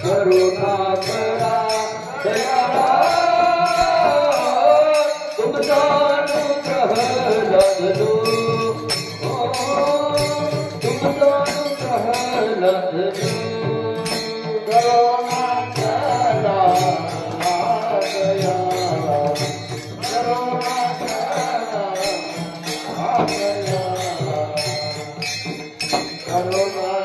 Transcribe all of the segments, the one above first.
करुणा करा दयाळा तुमचा अनुग्रह लादलो तुमचा अनुग्रह लादलो करुणा करा दयाळा करुणा करा दयाळा करुणा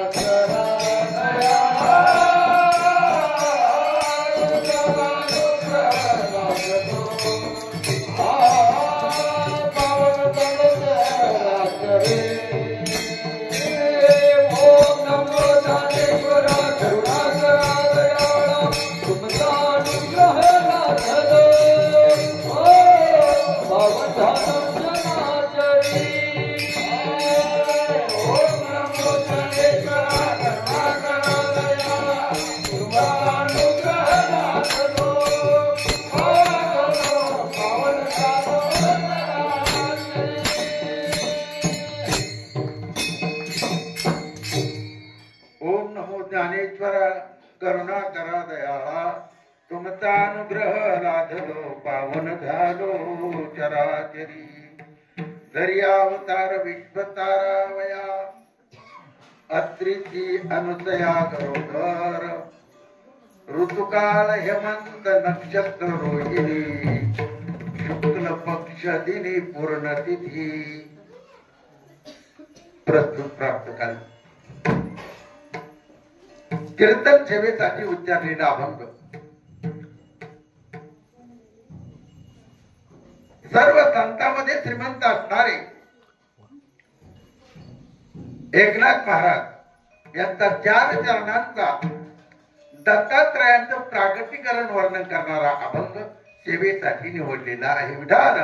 करा करुणा करा दयाळा तुमचा अनुग्रह लाधलो पावन झालो चराचरी जरी अवतार विश्वतारावया अत्रीची अनुसया गरोदर ऋतुकाल हेमंत नक्षत्र रोहिणी शुक्ल पक्ष दिनी पूर्ण तिथी प्रस्तुत प्राप्त काल कीर्तन सेवेसाठी उच्चारलेला अभंग सर्व संतांमध्ये श्रीमंत असणारे एकनाथ महाराज यांचा 4 चरणांचा दत्तात्रयांचं प्रागटीकरण वर्णन करणारा अभंग सेवेसाठी निवडलेला आहे. विठाल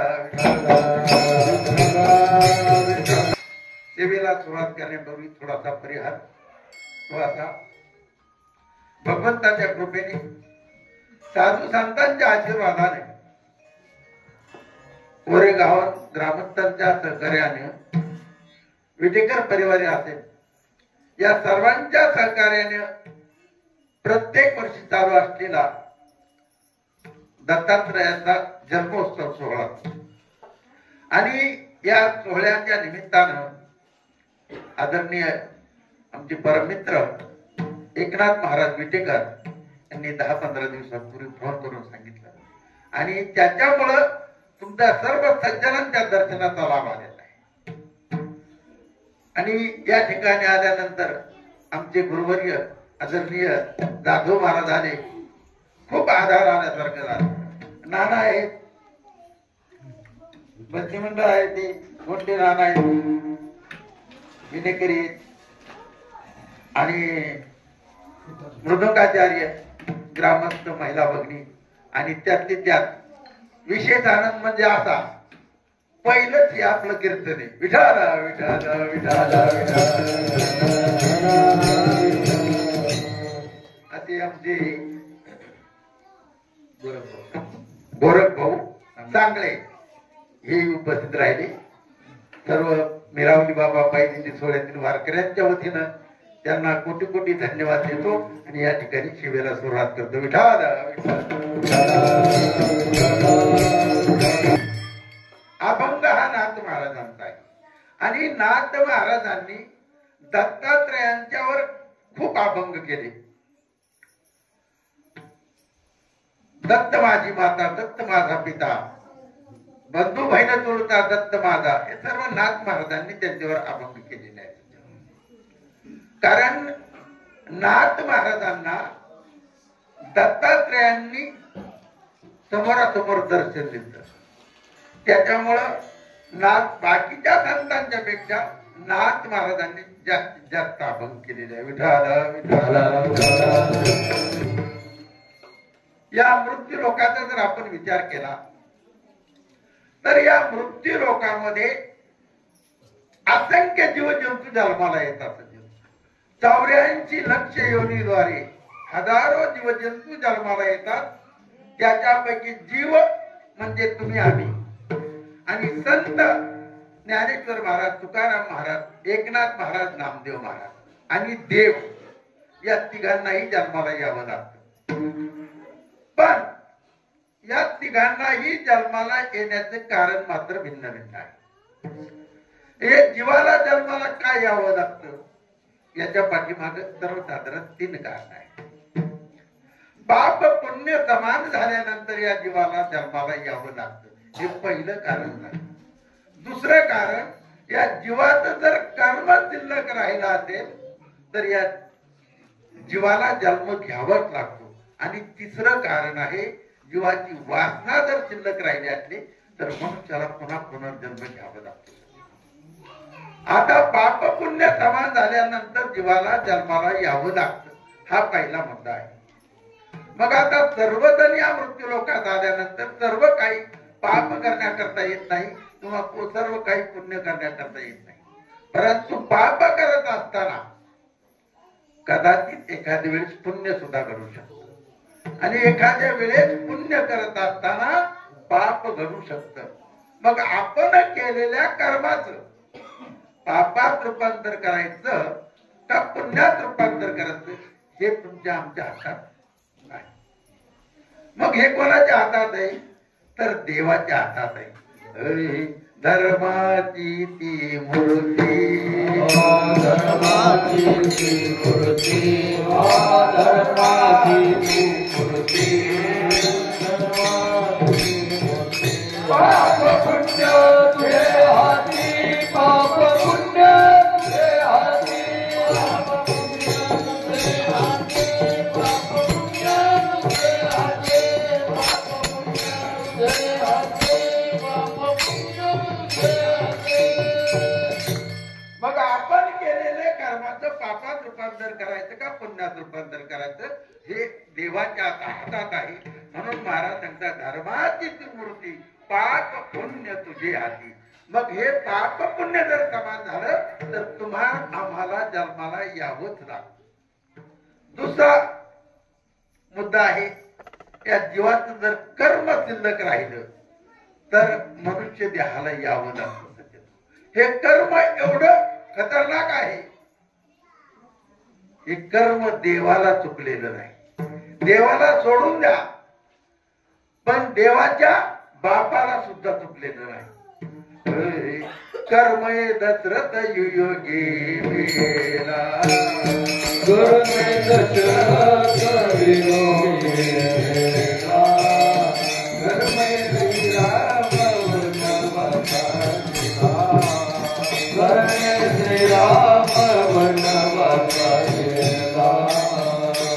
सेवेला सुरुवात करण्यापूर्वी थोडासा परिहार थोडासा भगवंताच्या कृपेने साधू संतांच्या आशीर्वादाने कोरेगाव ग्रामस्थांच्या सहकार्याने विटेकर परिवार असेल या सर्वांच्या सहकार्याने प्रत्येक वर्षी चालू असलेला दत्तात्रयाचा जन्मोत्सव सोहळा आणि या सोहळ्याच्या निमित्तानं आदरणीय आमचे परममित्र एकनाथ महाराज विटेकर यांनी 10-15 दिवसांपूर्वी फोन करून सांगितलं आणि त्याच्यामुळं तुमच्या सर्व सज्जनांच्या दर्शनाचा लाभ आलेला आहे. आणि या ठिकाणी आल्यानंतर आमचे गुरुवर्य आदरणीय जाधव महाराज आले. खूप आधार आल्यासारखं झालं. नाना आहेत, मंत्रिमंडळ आहे, ते मोठे नाना आहेत, विनेकरी आणि मृदंगाचार्य ग्रामस्थ महिला भगिनी आणि त्यातले त्यात विशेष आनंद म्हणजे असा पहिलंच हे आपलं कीर्तन आहे. विठाल विठाल विठाल असे आमचे गोरख भाऊ चांगले हे उपस्थित राहिले. सर्व मिरावली बाबा पायदीची सोहळ्यातील वारकऱ्यांच्या वतीनं त्यांना कोटी कोटी धन्यवाद देतो आणि या ठिकाणी शिवेला सुरुवात करतो. विठाल अभंग हा नाथ महाराजांचा आहे आणि नाथ महाराजांनी दत्तात्रयांच्यावर खूप अभंग केले. दत्त माझी माता, दत्त माझा पिता, बंधू बहीण जुळता दत्त माझा, हे सर्व नाथ महाराजांनी त्यांच्यावर अभंग केलेले आहेत. कारण नाथ महाराजांना दत्तात्रयांनी समोरासमोर दर्शन दिलं. त्याच्यामुळं नाथ बाकीच्या संतांच्या पेक्षा नाथ महाराजांनी जास्तीत जास्त अभंग केलेले आहे. विठाल विठाल. या मृत्यू लोकांचा जर आपण विचार केला तर या मृत्यू लोकांमध्ये असंख्य जीवजंतू जन्माला येतात. 84 लक्ष योनीद्वारे हजारो जीवजंतू जन्माला येतात. त्याच्यापैकी जीव म्हणजे तुम्ही आम्ही आणि संत ज्ञानेश्वर महाराज, तुकाराम महाराज, एकनाथ महाराज, नामदेव महाराज आणि देव या तिघांनाही जन्माला यावं लागतं. पण या तिघांनाही जन्माला येण्याचे कारण मात्र भिन्न भिन्न आहे. हे जीवाला जन्माला काय यावं लागतं याच्या पाठीमागे सर्वसाधारण 3 कारण आहे. पाप पुण्य समान झाल्यानंतर या जीवाला जन्माला यावं लागतं, हे पहिलं कारण झालं. दुसरं कारण, या जीवाचं जर कर्म शिल्लक राहिला असेल तर या जीवाला जन्म घ्यावाच लागतो. आणि तिसरं कारण आहे, जीवाची वासना जर शिल्लक राहिली असली तर मनुष्याला पुन्हा पुनर्जन्म घ्यावा लागतो. आता पाप पुण्य समान झाल्यानंतर जीवाला जन्माला यावं लागतं, हा पहिला मुद्दा आहे. मग आता सर्वजण या मृत्यू लोकात आल्यानंतर सर्व काही पाप करण्याकरता येत नाही किंवा सर्व काही पुण्य करण्याकरता येत नाही. परंतु पाप करत असताना कदाचित एखाद्या वेळेस पुण्य सुद्धा घडू शकतं आणि एखाद्या वेळेस पुण्य करत असताना पाप घडू शकतं. मग आपण केलेल्या कर्माचं पापात रूपांतर करायचं का पुण्यात रूपांतर करायचं हे तुमच्या आमच्या हातात आहे. मग हे कोणाच्या हातात आहे तर देवाच्या हातात आहे. धर्माची ती मूर्ती, धर्माची ती मूर्ती, धर्माची ती मूर्ती, पाप पुण्य तुझे हाती, पाप पुण्य तुझे हाती, पाप पुण्य तुझे हाती, पाप पुण्य तुझे हाती, पाप पुण्य तुझे हाती, पाप पुण्य तुझे हाती. मग आपण केलेले कर्माचं पापात रूपांतर करायचं का पुण्यात रूपांतर करायचं हे देवाच्या हातात आहे. म्हणून महाराज सांगतात, धर्माची ती मूर्ती, पाप पुण्य तुझे हाती. मग हे पाप पुण्य जर समान झालं तर तुम्हा आम्हाला जन्माला यावंच लागतं. दुसरा मुद्दा आहे, या जीवाचं जर कर्म शिल्लक राहिलं तर मनुष्य देहाला यावं लागतं. हे कर्म एवढं खतरनाक आहे, हे कर्म देवाला चुकलेलं नाही. देवाला सोडून द्या, पण देवाच्या बापाला सुद्धा चुकलेलं नाही. कर्मये दशरथ युयोगी वेला, कर्मये दशरथ युयोगी वेला, कर्मये श्रीराम वनवासाला, कर्मये श्रीराम वनवासाला,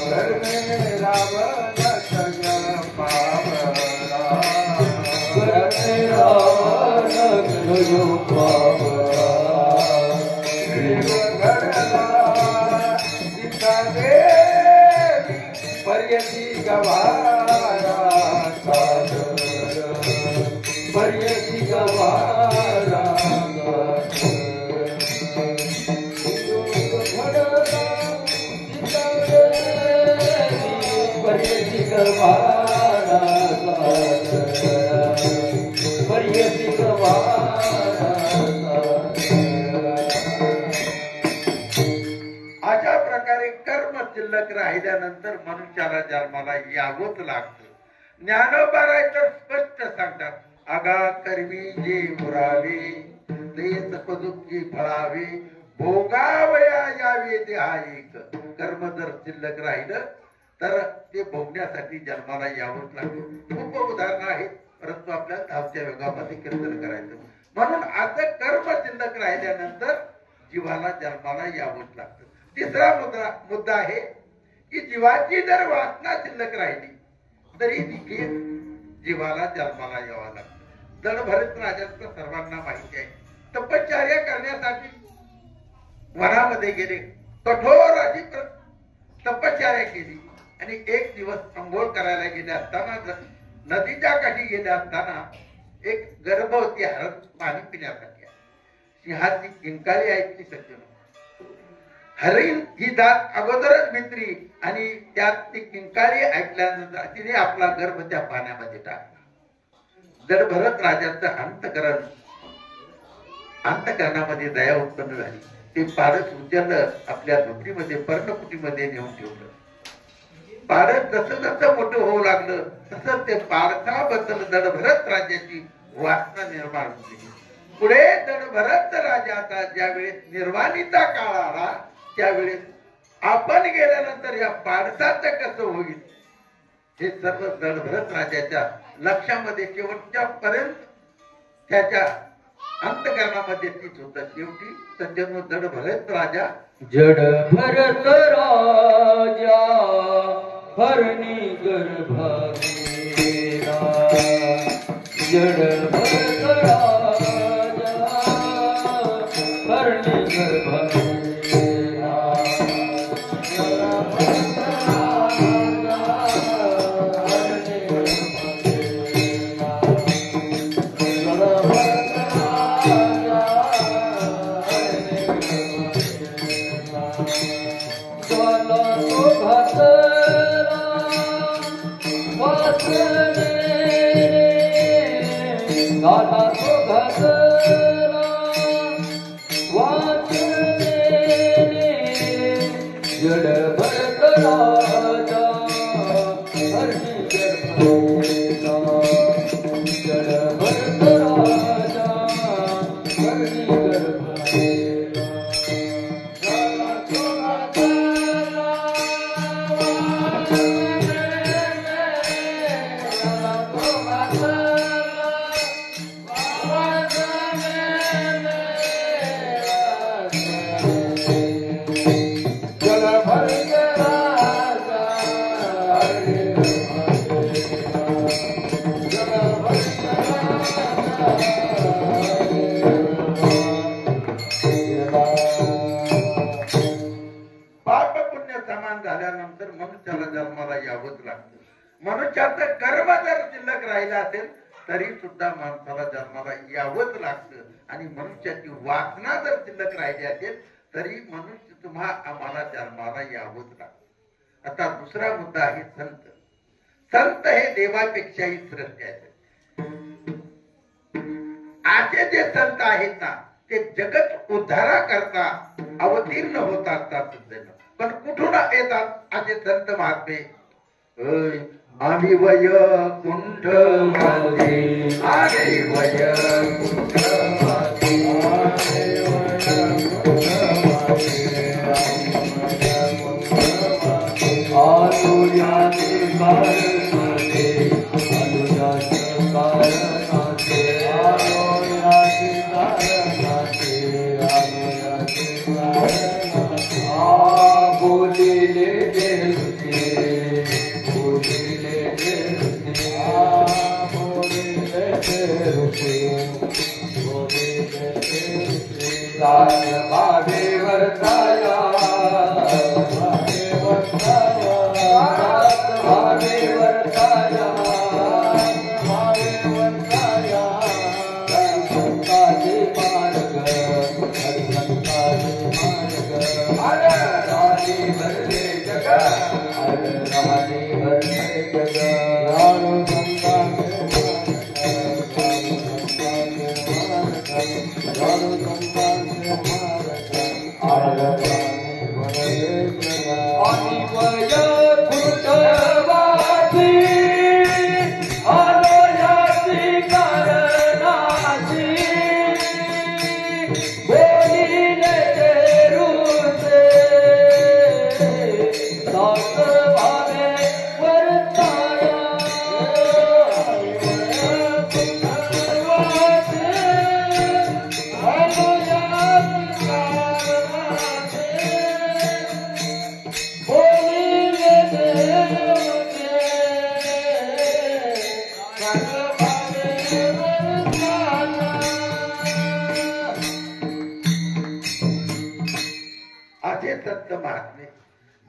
कर्मये रावण सगळ पावला, कर्मये रावण सगळ पावला, पर्यती गवारा पर्यती गवारा पर्यती गवारा पर्यती गवारा. अशा प्रकारे कर्म शिल्लक राहिल्यानंतर मनुष्याला जन्माला यावंच लागतं. ज्ञानोबा तर स्पष्ट सांगतात, आगा कर्मी जे मुरावे ते सपदुःखी फळावे, भोगावया यावे ते हा एक. कर्म जर शिल्लक राहिलं तर ते भोगण्यासाठी जन्माला यावंच लागतं. खूप उदाहरणं आहेत, परंतु आपल्या धावत्या युगामध्ये कीर्तन करायचं. म्हणून आता कर्म शिल्लक राहिल्यानंतर जीवाला जन्माला यावंच लागतं. तिसरा मुद्दा आहे की जीवाची जर वासना शिल्लक राहिली तरी देखील जीवाला जन्माला यावं लागतं. दळभरत राजांचं सर्वांना माहिती आहे. तपश्चर्या करण्यासाठी वनामध्ये गेले, कठोर अशी तपश्चर्या केली आणि एक दिवस अंघोळ करायला गेले असताना, नदीच्या काठी गेले असताना एक गर्भवती हरण पाणी पिण्यासाठी सिंहाची किंकाळी ऐकली. सज्जन हरिण ही दात अगोदरच भित्री आणि त्यात ती किंकाळी ऐकल्यानंतर तिने आपला गर्भ त्या पाण्यामध्ये टाकला. दळभरत राजाचं अंतकरणामध्ये दया उत्पन्न झाली. ते पारस उचललं आपल्या झोपडीमध्ये पर्णकुटीमध्ये नेऊन ठेवलं. पारस जसं जसं मोठं होऊ लागलं तसं ते पारसाबद्दल दडभरत राज्याची वासना निर्माण होती. पुढे दडभरत राजाचा ज्यावेळेस निर्वाणीचा काळ आला त्यावेळेस आपण गेल्यानंतर या पारसाचं कसं होईल हे सर्व दडभरत राजाच्या लक्षामध्ये शेवटच्या पर्यंत त्याच्या अंतकरणामध्ये तीच होत. शेवटी सज्जनो दडभरत राजा जड भरत राजा हरणी गर्भा गेला. जड भरत राजा हरणी गर्भा गेला. जड भरत राजा हरणी गर्भा गेला. जड भरत राजा हरणी गर्भा गेला. झाल्यानंतर मनुष्याला जन्माला यावंच लागतं. मनुष्याचं कर्म जर शिल्लक राहिलं असेल तरी सुद्धा माणसाला जन्माला यावंच लागतं. आणि मनुष्याची वासना जर शिल्लक राहिली असेल तरी मनुष्य आम्हाला जन्माला यावंच लागतं. आता दुसरा मुद्दा आहे संत. संत हे देवापेक्षाही श्रेष्ठ आहेत. असे जे संत आहेत ना ते जगत उद्धारा करता अवतीर्ण होत असतात. पण कुठून येतात असे संत महात्मे? आम्ही वैकुंठ मध्ये, आम्ही वैकुंठ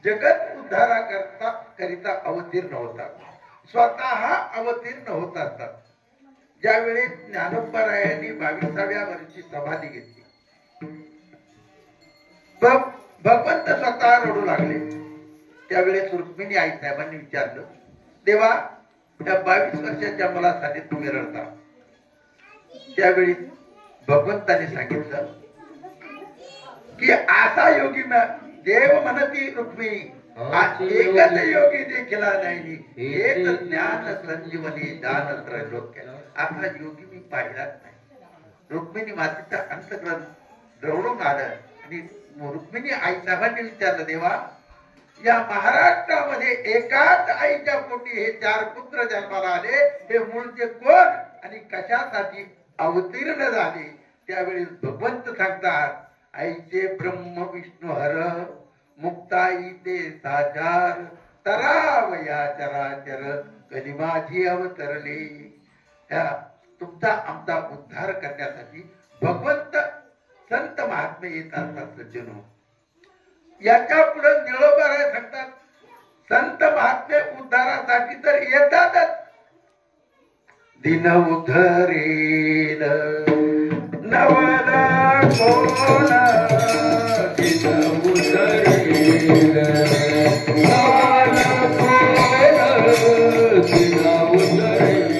जगत उद्धारा करता करिता अवतीर्ण होतात. स्वतः अवतीर्ण होत असतात. ज्यावेळी ज्ञानोबरायांनी 22व्या वर्षी समाधी घेतली भगवंत स्वतः रडू लागले. त्यावेळेस रुक्मिणी आई साहेबांनी विचारलं, देवा त्या 22 वर्षाच्या मुलासाठी तुम्ही रडता? त्यावेळी भगवंताने सांगितलं, की असा योगी देव म्हणती रुक्मिणी एकच योगी देखील नाही एक ज्ञान संजीवनी दान त्रैलोक्य. आता योगी मी पाहिलाच नाही. रुक्मिणी मातेचा अंतःकरण जवळून आलं आणि रुक्मिणी आई साहेबांनी विचारलं, देवा या महाराष्ट्रामध्ये एकाच आईच्या पोटी हे 4 पुत्र जन्माला आले, हे मूळचे कोण आणि कशासाठी अवतीर्ण झाले? त्यावेळी भगवंत सांगतात, आईचे ब्रह्म विष्णू हर मुक्ताई ते साचार तरावया चराचर कधी माझी अवतरले. तुमचा आमचा उद्धार करण्यासाठी भगवंत संत महात्मे येत असतात. सज्जनो, याच्या पुढे निळोबाराय सांगतात, संत महात्मे उद्धारासाठी तर येतातच. दिन उद्धरेल नवला कोण, दिन उद्धरेल नवला कोण, दिन उद्धरेल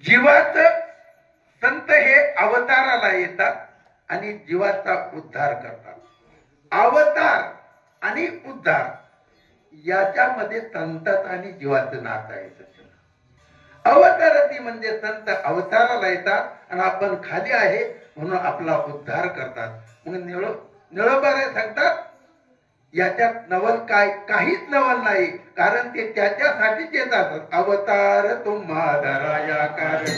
जीवात संत हे अवताराला येतात आणि जीवाचा उद्धार करतात. अवतार आणि उद्धार याच्यामध्ये संतात आणि जीवाचं नातं आहे. अवतारती म्हणजे संत अवताराला येतात आणि आपण खाली आहे म्हणून आपला उद्धार करतात. मग निळोबारे सांगतात, याच्यात नवल काहीच नवल नाही, कारण ते त्याच्यासाठीच येतात. अवतार तुम्हा धराया कारण,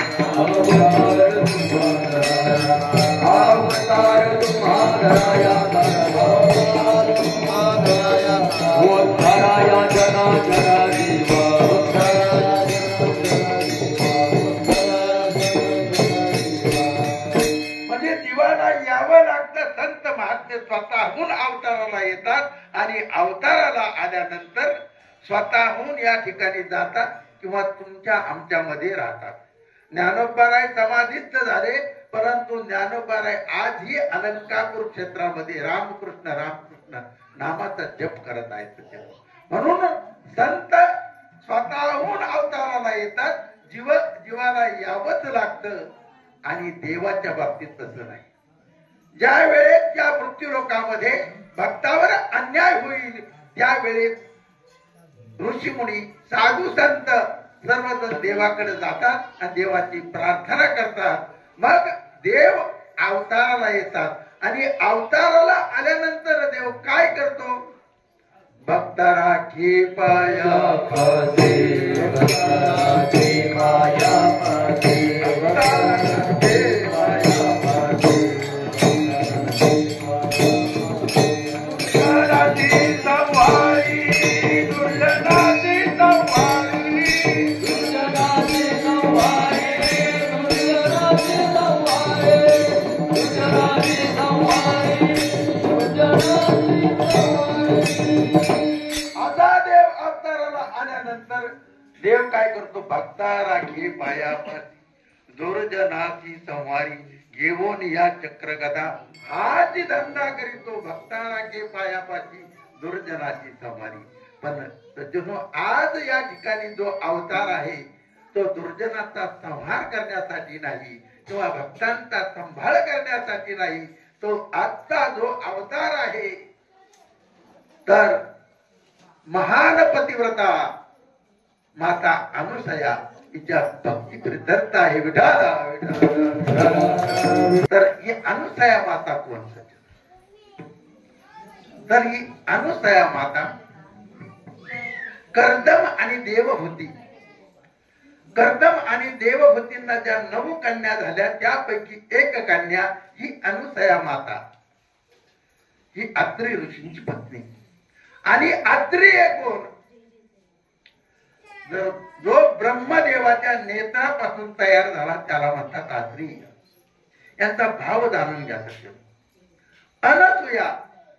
अवतार तुम्हा धराया जना जना जीवा. म्हणजे जीवाला यावं लागतं. संत महात्मे स्वतःहून अवताराला येतात आणि अवताराला आल्यानंतर स्वतःहून या ठिकाणी जातात किंवा तुमच्या आमच्यामध्ये राहतात. ज्ञानोबाराय समाधीस्थ झाले, परंतु ज्ञानोबाराय आजही अलंकापूर क्षेत्रामध्ये रामकृष्ण रामकृष्ण नामाचा जप करत आहेत. म्हणून संत स्वतःहून अवताराला येतात. जीवाला यावंच लागतं. आणि देवाच्या बाबतीत तसं नाही. ज्या वेळेस त्या मृत्यूलोकामध्ये भक्तावर अन्याय होईल त्यावेळेस ऋषीमुनी साधू संत सर्वजण देवाकडे जातात आणि देवाची प्रार्थना करतात. मग देव अवताराला येतात आणि अवताराला आल्यानंतर देव काय करतो? भक्तारा की पाया पदे, भक्तारा की पाया पदे, भक्तारा की पाया पदे. दुर्जनाची संवारी, दुर्जनाची संवारी, दुर्जनाची संवारी, दुर्जनाची संवारी, दुर्जनाची संवारी, दुर्जनाची असा देव अवताराला आल्यानंतर देव काय करतो? भक्ता राखी पायापाशी, दुर्जनाची संवारी, घेऊन या चक्रगदा. हाच धंदा करीतो. भक्ता राखी पायापाशी, दुर्जनाची संवारी. पण सज्जनो, आज या ठिकाणी जो अवतार आहे तो दुर्जनाचा संहार करण्यासाठी नाही किंवा भक्तांचा संभाळ करण्यासाठी नाही. तो आजचा जो अवतार आहे तर महान पतिव्रता माता अनुसया तिच्या भक्ती प्रितर्थ आहे. विठाला तर ही अनुसया माता कोण? तर ही अनुसया माता कर्दम आणि देव होती. कर्दम आणि देवभूतींना ज्या 9 कन्या झाल्या त्यापैकी एक कन्या ही अनुसया माता, ही अत्रि ऋषींची पत्नी. आणि अत्रि एक कोण, जो ब्रह्मदेवाच्या नेत्रापासून तयार झाला त्याला म्हणतात अत्रि. यांचा भाव जाणून घ्या. अनसूया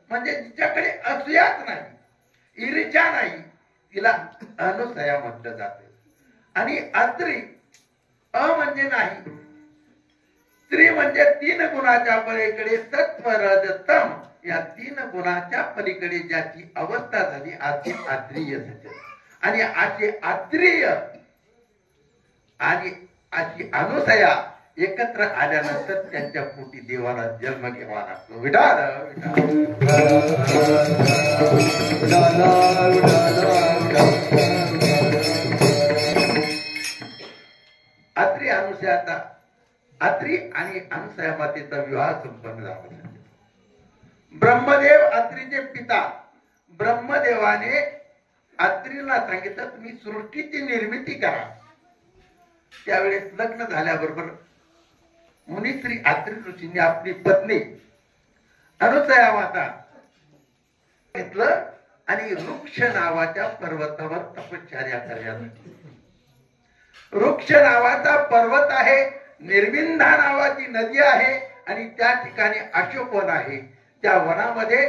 म्हणजे जिच्याकडे असूयाच नाही, ईर्ष्या नाही, तिला अनुसया म्हटलं जाते. आणि अत्रि अ म्हणजे नाही, स्त्री म्हणजे 3 गुणाच्या पलीकडे सत्व रज तम या 3 गुणाच्या पलीकडे ज्याची अवस्था झाली असे अत्रिय. आणि असे अत्रिय आणि अशी अनुसया एकत्र आल्यानंतर त्यांच्या पोटी देवाला जन्म घ्यावा लागतो. विठाल अत्रि अनुसयाचा, अत्रि आणि अनुसया मातेचा विवाह संपन्न झाला. ब्रह्मदेव अत्रीचे पिता, ब्रह्मदेवाने अत्रीला सांगितलं तुम्ही सृष्टीची निर्मिती करा. त्यावेळेस लग्न झाल्याबरोबर मुनिश्री अत्रि ऋषींनी आपली पत्नी अनुसया माता घेतलं आणि वृक्ष नावाच्या पर्वतावर तपश्चर्या करण्यासाठी. वृक्ष नावाचा पर्वत आहे, निर्विंधा नावाची नदी आहे आणि त्या ठिकाणी अशोक वन आहे. त्या वनामध्ये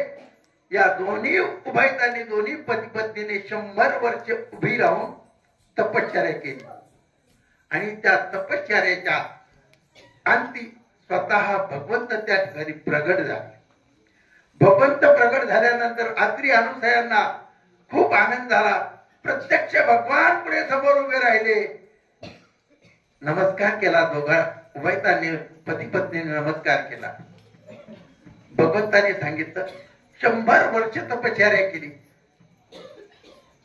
या दोन्ही उभयतांनी, दोन्ही पती पत्नीने 100 वर्ष उभी राहून तपश्चर्या केली. आणि त्या तपश्चर्याच्या अंती स्वतः भगवंत त्या ठिकाणी प्रगट झाले. भगवंत प्रगट झाल्यानंतर अत्रि अनुसयांना खूप आनंद झाला. प्रत्यक्ष भगवान पुढे समोर उभे राहिले. नमस्कार केला. दोघा उभयतांनी, पती पत्नीने नमस्कार केला. भगवंताने सांगितलं 100 वर्ष तपश्चर्या केली.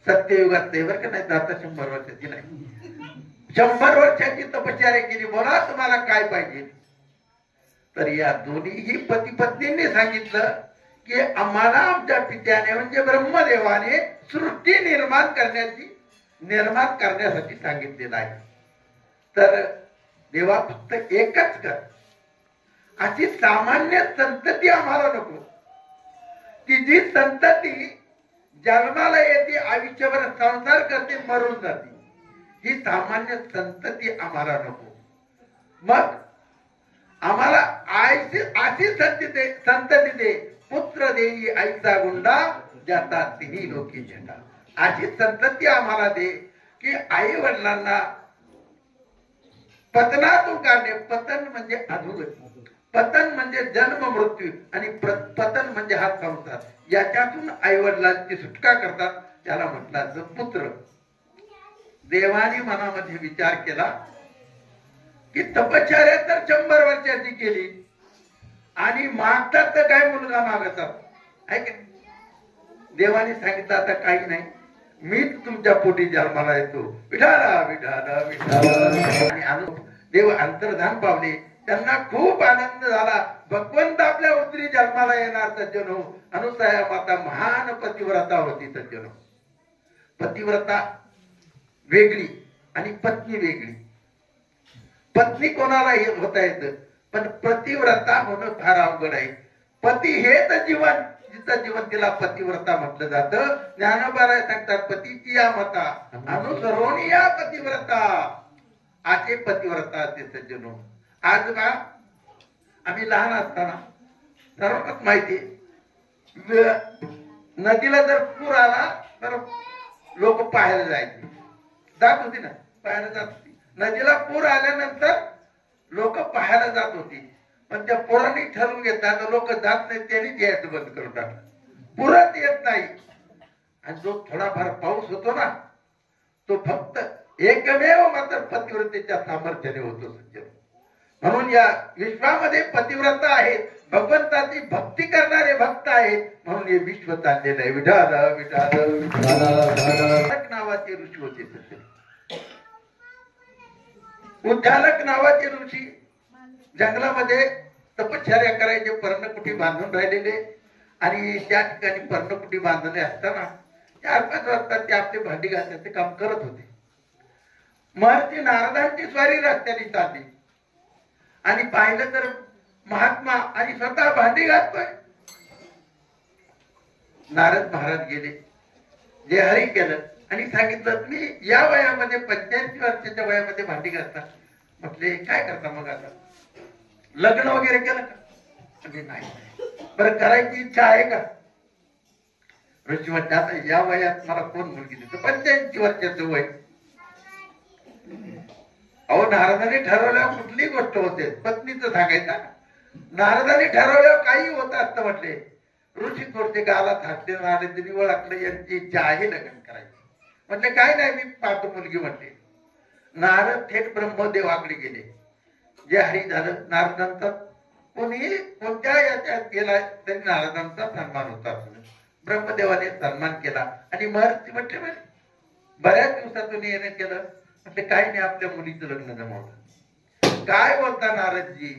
सत्ययुगात नाही बरं का, नाही आता 100 वर्षाची नाही, 100 वर्षाची तपश्चर्या केली. बोला तुम्हाला काय पाहिजे. तर या दोन्हीही पती पत्नींनी सांगितलं की आम्हाला आमच्या पित्याने म्हणजे ब्रह्मदेवाने सृष्टी निर्माण करण्यासाठी सांगितलेलं आहे. तर देवा फक्त एकच कर, अशी सामान्य संतती आम्हाला नको. की जी संतती जन्माला येते, आयुष्यभर संसार करते, मरून जाते, ही सामान्य संतती आम्हाला नको. मग आम्हाला अशी संतती दे, पुत्र देई आईचा गुंडा ज्याचा तिन्ही लोकी झेंडा. अशी संतती आम्हाला दे की आई वडिलांना पतनातून काढणे. पतन म्हणजे अधोगती, पतन म्हणजे जन्म मृत्यू आणि पतन म्हणजे हा संसार. याच्यातून आई वडिलांची सुटका करतात, त्याला म्हटलं पुत्र. देवाने मनामध्ये विचार केला की तपश्चर्या तर 100 वर्षाची केली आणि मागतात तर काय मुलगा मागतात आहे की. देवाने सांगितलं आता काही नाही, मीच तुमच्या पोटी जन्माला येतो. विठाला विठाला विठाला. आणि देव अंतर्धान पावले. त्यांना खूप आनंद झाला. भगवंत आपल्या उतरी जन्माला येणार. सज्जनो, अनुसया माता महान पतिव्रता होती. सज्जनो, पतिव्रता वेगळी आणि पत्नी वेगळी. पत्नी कोणाला होता येतं, पण पतिव्रता होणं फार अवघड आहे. पती हेच जीवन, जिचं जीवन तिला पतिव्रता म्हटलं जातं. ज्ञानोबा सांगतात पतीची या मता अनुसरून या पतिव्रता. असे पतिव्रता असते. सज्जनो, आज बा आम्ही लहान असताना सर्वांनाच माहिती, नदीला जर पूर आला तर लोक पाहायला जायचे, जात होती ना, पाहायला जात होती. नदीला पूर आल्यानंतर लोक पाहायला जात होती. पण त्या पुराने ठरवून घेतला लोक जात नाही, त्यांनी यायचं बंद करून टाकलं. पुरच येत नाही. आणि जो थोडाफार पाऊस होतो ना, तो फक्त एकमेव मात्र पतिव्रतेच्या सामर्थ्याने होतो. सज्जन, म्हणून या विश्वामध्ये पतिव्रता आहेत, भगवंताची भक्ती करणारे भक्त आहेत. म्हणून हे विश्व चाललेलं आहे. विठाल विठाल विठाल नावाचे ऋषी होते. सज्जन, उद्धालक नावाचे ऋषी जंगलामध्ये तपश्चर्या करायचे, पर्णकुटी बांधून राहिलेले. आणि त्या ठिकाणी पर्णकुटी बांधले असताना 4-5 वाजता ते आपले भांडी घालण्याचे काम करत होते. महर्षी नारदांची स्वारी रस्त्याने चालली आणि पाहिलं तर महात्मा आणि स्वतः भांडी घालतोय. नारद महाराज गेले, जे हरी केलं आणि सांगितलं मी या वयामध्ये 85 वर्षाच्या वयामध्ये भांडी घालता. म्हटले काय करता मग आता, लग्न वगैरे केलं का? म्हणजे नाही. बरं करायची इच्छा आहे का? ऋषी म्हणते आता या वयात मला कोण मुलगी देतो, 85 वर्षाचं वय. अहो नारदाने ठरवल्यावर कुठली गोष्ट होते, पत्नीचं सांगायचा. नारदाने ठरवल्यावर काही होत असतं. म्हटले ऋषी थोडसे गालात हसले, नारदांनी ओळखलं यांची इच्छा आहे लग्न करायची. म्हटले काय नाही मी पाहतो मुलगी. म्हटले नारद थेट ब्रह्मदेवाकडे गेले. जे हरी झालं नारदांचा कोणी कोणत्या याच्यात गेला तरी नारदांचा सन्मान होता. ब्रह्मदेवाने सन्मान केला आणि महर्षी म्हटले बऱ्याच दिवसातून येणं केलं. म्हटले काय नाही आपल्या मुलीचं लग्न जमवलं. काय बोलता नारदजी,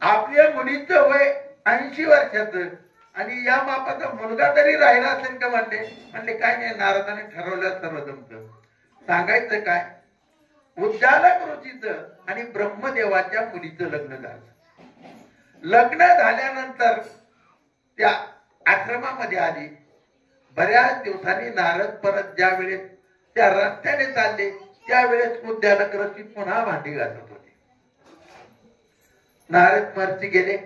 आपल्या मुलीचं वय 80 वर्षाचं आणि या बापाचा मुलगा तरी राहिला असेल का? म्हणले काय नाही नारदाने ठरवलं सर्व जमतं. सांगायचं काय, उद्दालक ऋषीचं आणि ब्रह्मदेवाच्या मुलीचं लग्न झालं. लग्न झाल्यानंतर त्या आश्रमामध्ये आली. बऱ्याच दिवसांनी नारद परत ज्या वेळेस त्या रस्त्याने चालले त्यावेळेस उद्दालक ऋषी पुन्हा भांडी घालत होते. नारद महर्षी गेले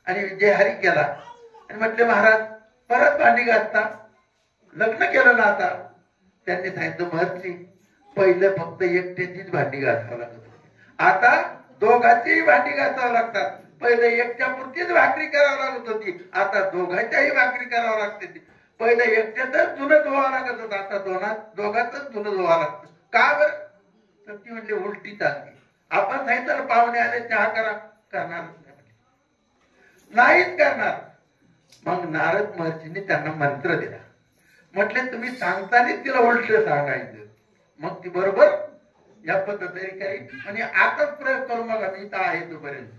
आणि विजयहारी केला आणि म्हटले महाराज परत भांडी घालता, लग्न केलं ना आता? त्यांनी सांगितलं महर्षी पहिलं फक्त एकट्याचीच भांडी घासावं लागत होती, आता दोघांचीही भांडी घासावं लागतात. पहिले एकट्या पुरतीच भाकरी करावं लागत होती, आता दोघांच्याही भाकरी करावं लागते. पहिले एकट्यातच धुणं धुवावं लागत होतं, आता दोघांतच धुणं धुवावं लागतं. का बरं? तर ती म्हणजे उलटी चालली. आपण सांगितलं पाहुणे आले चहा करा, करणार नाहीच करणार. मग नारद महर्षींनी त्यांना मंत्र दिला. म्हटले तुम्ही सांगतानाच तिला उलट सांगायचं, मग ती बरोबर या पद्धतीने काही आणि आताच प्रयोग करू मग आम्ही इथं आहे तोपर्यंत.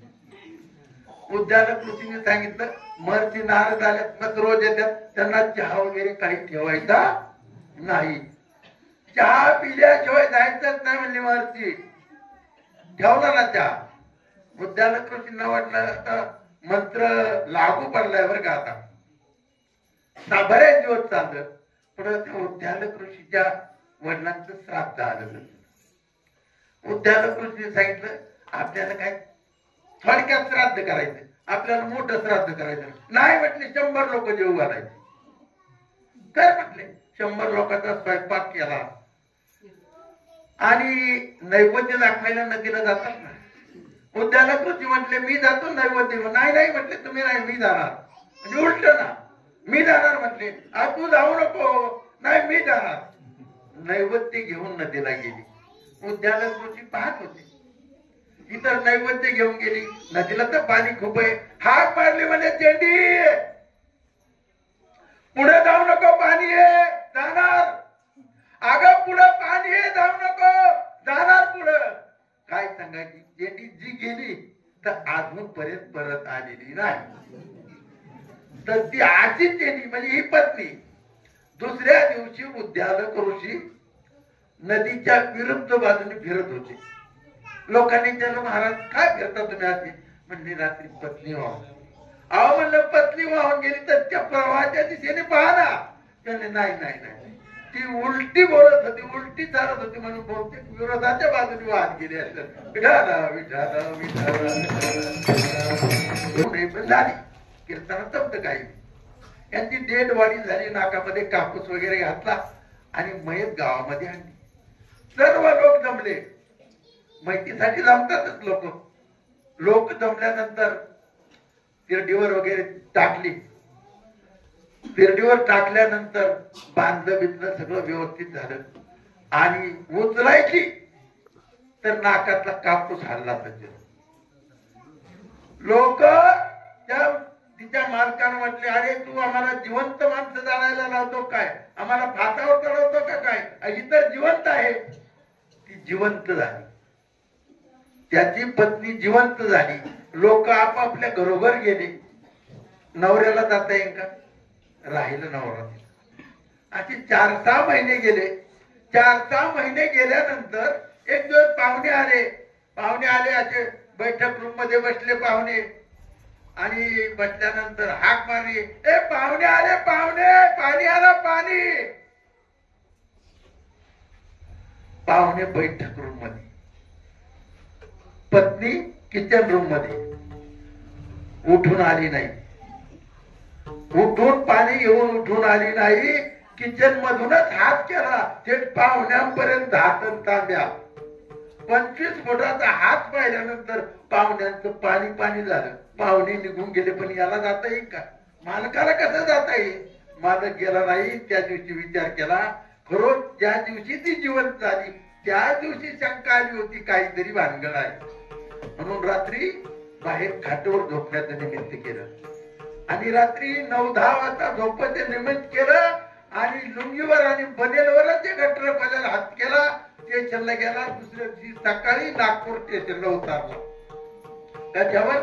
उद्दालक ऋषीने सांगितलं महर्षी नारद आल्यात मग रोज येतात, त्यांना चहा वगैरे काही ठेवायचा नाही. चहा पिल्याशिवाय जायचंच नाही म्हणले महर्षी. ठेवला ना चहा. उद्दालक ऋषींना वाटलं मंत्र लागू पडलाय बरं का आता. बऱ्याच दिवस चाललं. परत उद्दालक ऋषीच्या वडिलांचं श्राद्ध आलं. उद्दालक ऋषीने सांगितलं आपल्याला काय थोडक्यात श्राद्ध करायचं, आपल्याला मोठं श्राद्ध करायचं नाही. म्हटले 100 लोक जेवू घालायचे. काय म्हटले 100 लोकांचा स्वयंपाक केला आणि नैवेद्य दाखवायला नदीला जातात ना. उद्दालक ऋषी म्हटले मी जातो नैवेद्य. नाही म्हटले तुम्ही नाही, मी जाणार. म्हणजे उलट ना, मी जाणार म्हटले. तू जाऊ नको. नाही मी जाणार. नैवेद्य घेऊन नदीला गेली. उद्दालक ऋषी पाहत होते. इतर नैवेद्य घेऊन गेली. नदीला तर पाणी खूप आहे. हात मारले म्हणे चेंडी, पुढे जाऊ नको, पाणी आहे जाणार. अगं पुढे पाणी आहे जाऊ नको, जाणार पुढं. काय सांगायची, चेंडी जी गेली तर अजूनपर्यंत परत आलेली नाही. तर ती आजी चेंडी म्हणजे ही पत्नी. दुसऱ्या दिवशी उद्दालक ऋषी नदीच्या विरुद्ध बाजूने फिरत होते. लोकांनी विचारलं महाराज काय फिरता तुम्ही असे? म्हणजे रात्री पत्नी वाहून. अहो म्हणलं पत्नी वाहून गेली तर त्या प्रवाहाच्या दिशेने पहा ना. त्याने नाही ती उलटी बोलत होती, उलटी चालत होती म्हणून बहुतेक विरोधाच्या बाजूने वाहत गेली असं. विठाला विठाला विठाला झाली. कीर्तनात जमत काही. यांची डेड वाडी झाली. नाकामध्ये कापूस वगैरे घातला आणि मयत गावामध्ये आणली. सर्व लोक जमले. माहितीसाठी जमतातच लोक जमल्यानंतर तिरडीवर वगैरे टाकली. तिरडीवर टाकल्यानंतर बांधलं बिंदलं सगळं व्यवस्थित झालं आणि उचलायची तर नाकातला कापूस हल्ला. लोक त्या तिच्या मालकानं म्हटले अरे तू आम्हाला जिवंत माणसं जाणायला लावतो काय, आम्हाला फातावर चढवतो का काय, इतर जिवंत आहे. ती जिवंत झाली. त्याची पत्नी जिवंत झाली. लोक आपापल्या घरोघर गेले. नवऱ्याला जाता येईल का? राहिलं नवरा. असे 4-6 महिने गेले. 4-6 महिने गेल्यानंतर एक दिवस पाहुणे आले असे बैठक रूम मध्ये बसले पाहुणे आणि बसल्यानंतर हाक मारली, ए पाहुणे आले, पाहुणे, पाणी आला, पाणी. पाहुणे बैठक रूम मध्ये, पत्नी किचन रूम मध्ये. उठून आली नाही, उठून पाणी घेऊन उठून आली नाही. किचन मधूनच हात केला थेट पाहुण्यांपर्यंत हातन तांब्या. 25 फुटाचा हात पाहिल्यानंतर पाहुण्यांचं पाणी पाणी झालं. पाहुणे निघून गेले, पण याला जाता येईल का? मालकाला कसं जाता येईल? मालक गेला नाही. त्या दिवशी विचार केला, खरोच ज्या दिवशी ती जिवंत झाली त्या दिवशी शंका आली होती काहीतरी भानगड आहे. म्हणून रात्री बाहेर खाटावर झोपण्याचं निमित्त केलं आणि रात्री 9-10 वाजता झोपायचं निमित्त केलं आणि लुंगीवर आणि बनेलवरच ते गटर पल्याला हात केला. स्टेशनला गेला. दुसऱ्या दिवशी सकाळी नागपूर स्टेशनला उतरला. त्याच्यावर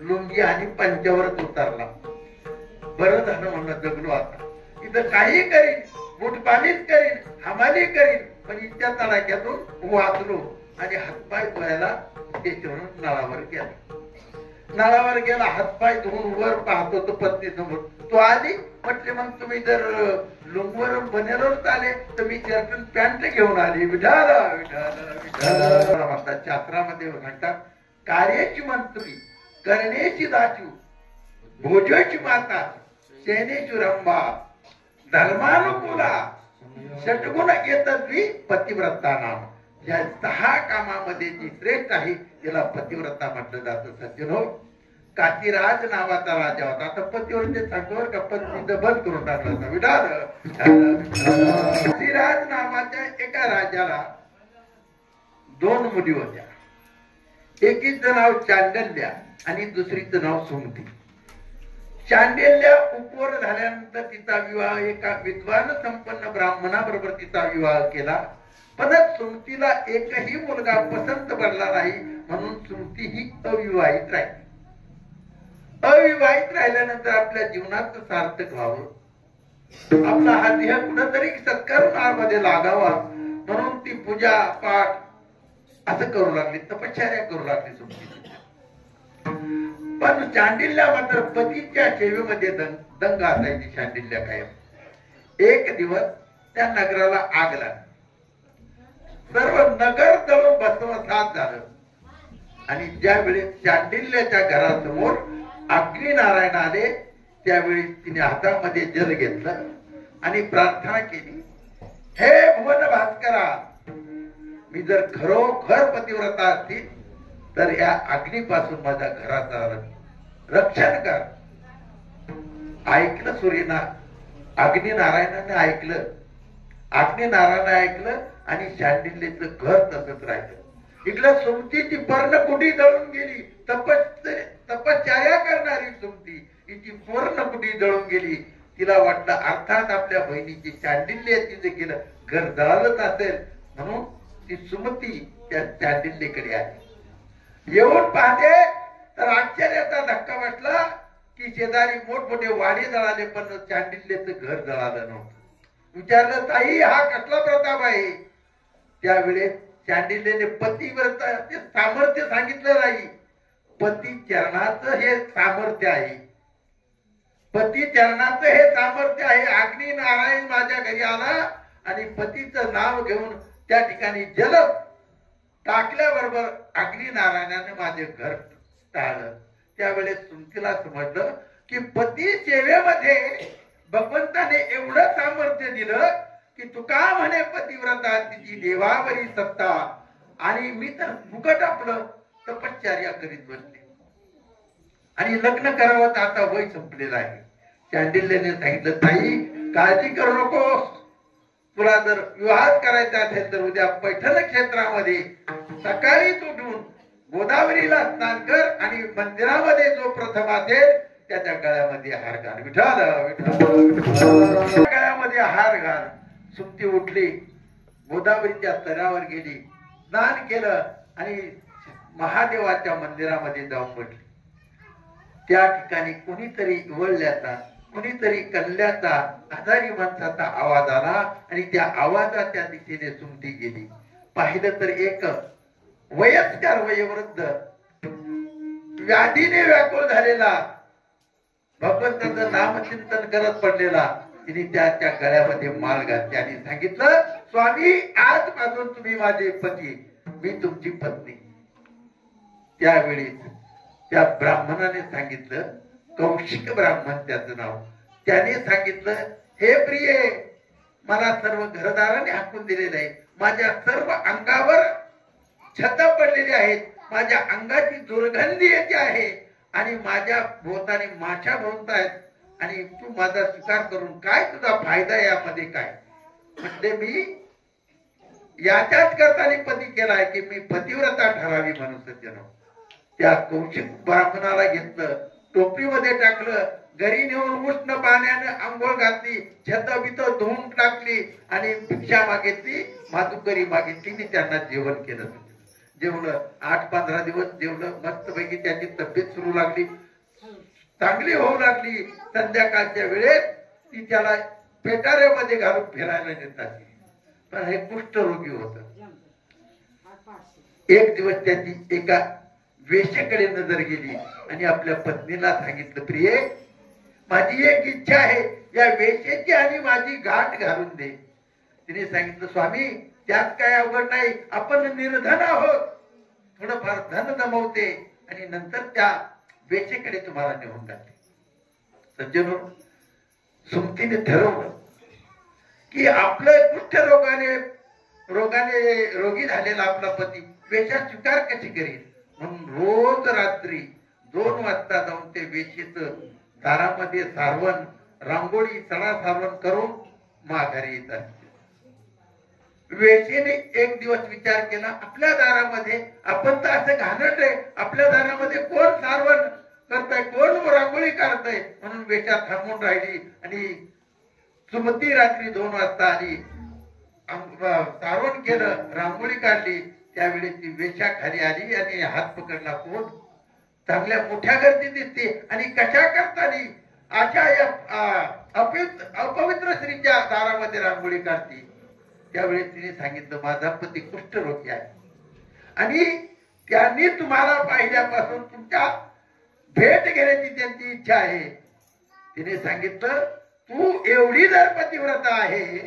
लुंगी आणि पंचावरच उतरला. बरं झालं म्हणलं, जगलो आता. इथं काही करीन, बुटपाणीच करीन, हमाली करीन, पण इतक्या तडाख्यातून वाचलो आणि हातपाय धुवायला स्टेशनवरून नळावर गेला. नळावर गेला, हातपाय धुवून वर पाहतो तो पत्नी समोर. तो आली. म्हटले, मग तुम्ही जर लुंगवर बनेलवर आले तर मी त्यातून पॅन्ट घेऊन आली. विठाला विठाला विठाला म्हणतात. शास्त्रामध्ये म्हणतात, कार्याची मंत्री, करण्याची दाचू, भोजाची माता, सेनेची रंभा, धर्मानुकूला, षटगुण येतद्वी पतिव्रता नाम. या 10 कामामध्ये जी श्रेष्ठ आहे तिला पतिव्रता म्हटलं जातं. सज्जन हो, काशीराज नावाचा राजा होता. आता पतिव्रते सांगतो का, पत्नीचं बंद करून टाकलं होतं. विठाल काशीराज नावाच्या एका राजाला 2 मुली होत्या. एकीचं नाव चांडल्या आणि दुसरीचं नाव सुमती. चांडेल्या उपवर झाल्यानंतर तिचा विवाह एका विद्वान संपन्न ब्राह्मणाबरोबर तिचा विवाह केला. पण सुमतीला एकही मुलगा पसंत पडला नाही, म्हणून सुमती ही अविवाहित राहिली. अविवाहित राहिल्यानंतर आपल्या जीवनात सार्थक व्हावं, आपला हा देह कुठेतरी सत्कर्मामध्ये लागावा, म्हणून ती पूजा पाठ असं करू लागली, तपश्चर्या करू लागली सुमती. पण चांडिल्य मात्र पतीच्या सेवेमध्ये दंग असायची. चांडिल्य कायम. एक दिवस त्या नगराला आग लागली. सर्व नगर जळून भस्मसात झालं आणि ज्यावेळी चांडिल्याच्या घरासमोर अग्निनारायण आले त्यावेळी तिने हातामध्ये जल घेतलं आणि प्रार्थना केली, हे भुवन भास्करा, मी जर खरोखर पतिव्रता असतील तर या अग्नीपासून माझ्या घराचा रक्षण कर. ऐकलं सूर्यना, अग्निनारायणाने ऐकलं. अग्निनारायण ऐकलं आणि शांडिल्यचं घर तसंच राहिलं. इकडं सुमतीची पर्णकुटी जळून गेली. तपश्चर्या करणारी सुमती हिची पर्णकुटी जळून गेली. तिला वाटलं अर्थात आपल्या बहिणीची शांडिल्य तिने केलं, घर जळालंच असेल, म्हणून ती सुमती त्या शांडिल्यकडे आली. येऊन पाहते तर आश्चर्याचा धक्का बसला की शेजारी मोठमोठे वाडे जळाले पण शांडिल्यचं घर जळालं नव्हतं. विचारलं, ताई हा कसला प्रताप आहे? त्यावेळेस शांडिल्यने पतिव्रताचे सामर्थ्य सांगितलं नाही. पती चरणाचं हे सामर्थ्य आहे. पती चरणाचं हे सामर्थ्य आहे. अग्नी नारायण माझ्या घरी आला आणि पतीचं नाव घेऊन त्या ठिकाणी जल टाकल्याबरोबर अग्नी नारायणाने माझे घर टाळलं. त्यावेळेस सुमतीला समजलं की पती सेवेमध्ये भगवंताने एवढं सामर्थ्य दिलं की तुका म्हणे पतिव्रता तिची देवावरी सत्ता, आणि मी तर फुकट आपलं तपश्चर्या करीत बसले आणि लग्न करावं तर आता वय संपलेलं आहे. शांडिल्यने सांगितलं, ताई काळजी करू नकोस, तुला जर विवाह करायचा असेल तर उद्या पैठण क्षेत्रामध्ये सकाळीच उठून गोदावरीला स्नान कर आणि मंदिरामध्ये जो प्रथम असेल त्याच्या गळ्यामध्ये हार घाल. विठाल विठाल गळ्यामध्ये हार घाल. सुमती उठली, गोदावरीच्या स्तरावर गेली, स्नान केलं आणि महादेवाच्या मंदिरामध्ये जाऊन बसली. त्या ठिकाणी कोणीतरी वळल्याचा कुणीतरी कल्ल्याचा आजारी माणसाचा आवाज आला आणि त्या आवाजाच्या त्या दिशेने सुमती गेली. पाहिलं तर एक वयस्कर वयोवृद्ध व्याधीने व्याकुळ झालेला भगवंताचं नामचिंतन करत पडलेला तिने त्याच्या गळ्यामध्ये माळ घातली आणि सांगितलं, स्वामी आजपासून तुम्ही माझे पती, मी तुमची पत्नी. त्यावेळी त्या ब्राह्मणाने सांगितलं, कौशिक ब्राह्मण त्याचं नाव, त्याने सांगितलं, हे प्रिये, मला सर्व घरदाराने हाकून दिलेलं आहे, माझ्या सर्व अंगावर छत पडलेली आहेत, माझ्या अंगाची दुर्गंधी येते आहे आणि माझ्या भोवताने माशा भोवतायत आणि तू माझा स्वीकार करून काय तुझा फायदा यामध्ये काय? म्हणजे मी याच्याच करताना पती केलाय की मी पतिव्रता ठरावी म्हणून सज्जनो. त्या कौशिक ब्राह्मणाला घेतलं, टोपलीमध्ये टाकलं, घरी नेऊन उष्ण पाण्याने आंघोळ घातली, छत बित धुवून टाकली आणि भिक्षा मागितली, मातुकरी मागितली, मी त्यांना जेवण केलं. जेवलं 8-15 दिवस जेवलं, मस्तपैकी त्याची तब्येत सुरू लागली, चांगली होऊ लागली. संध्याकाळच्या वेळेत ती त्याला पेटाऱ्यामध्ये घालून फिरायला नेतात. पण हे कुष्ठरोगी होत. एक दिवस त्याची एका वेश्येकडे नजर गेली आणि आपल्या पत्नीला सांगितलं, प्रिये, माझी एक इच्छा आहे, या वेश्येची आणि माझी गाठ घालून दे. तिने सांगितलं, स्वामी त्यात काय अवघड नाही, आपण निर्धन आहोत, थोडंफार धन जमवते आणि नंतर त्या वेश्येकडे तुम्हाला नेऊन जाते. सज्जनो, सुमतीने ठरवलं की आपलं कुष्ठ रोगाने रोगी झालेला आपला पती वेश्या स्वीकार कशी करेल, म्हणून रोज रात्री 2 वाजता जाऊन ते वेश्येचं दारामध्ये सारवण, रांगोळी, सडा सारवण करून माघारी येत असते. वेश्येने एक दिवस विचार केला, आपल्या दारामध्ये आपण तर असं घाणट आहे, आपल्या दारामध्ये कोण सारवण करताय, कोण रांगोळी काढताय, म्हणून वेश्या थांबून राहिली आणि सुमती रात्री 2 वाजता आली, सारवण केलं, रांगोळी काढली. त्यावेळी ती वेश्या खाली आली आणि हात पकडला, कोण? चांगल्या मोठ्या गर्दी दिसते आणि कशा करताना अशा अपवित्र स्त्रीच्या दारामध्ये रांगोळी काढते. त्यावेळी तिने सांगितलं, माझा पती कुष्ठरोगी आहे आणि त्यांनी तुम्हाला पाहिल्यापासून तुमच्या भेट घेण्याची त्यांची इच्छा आहे. तिने सांगितलं, तू एवढी जर पतिव्रता आहे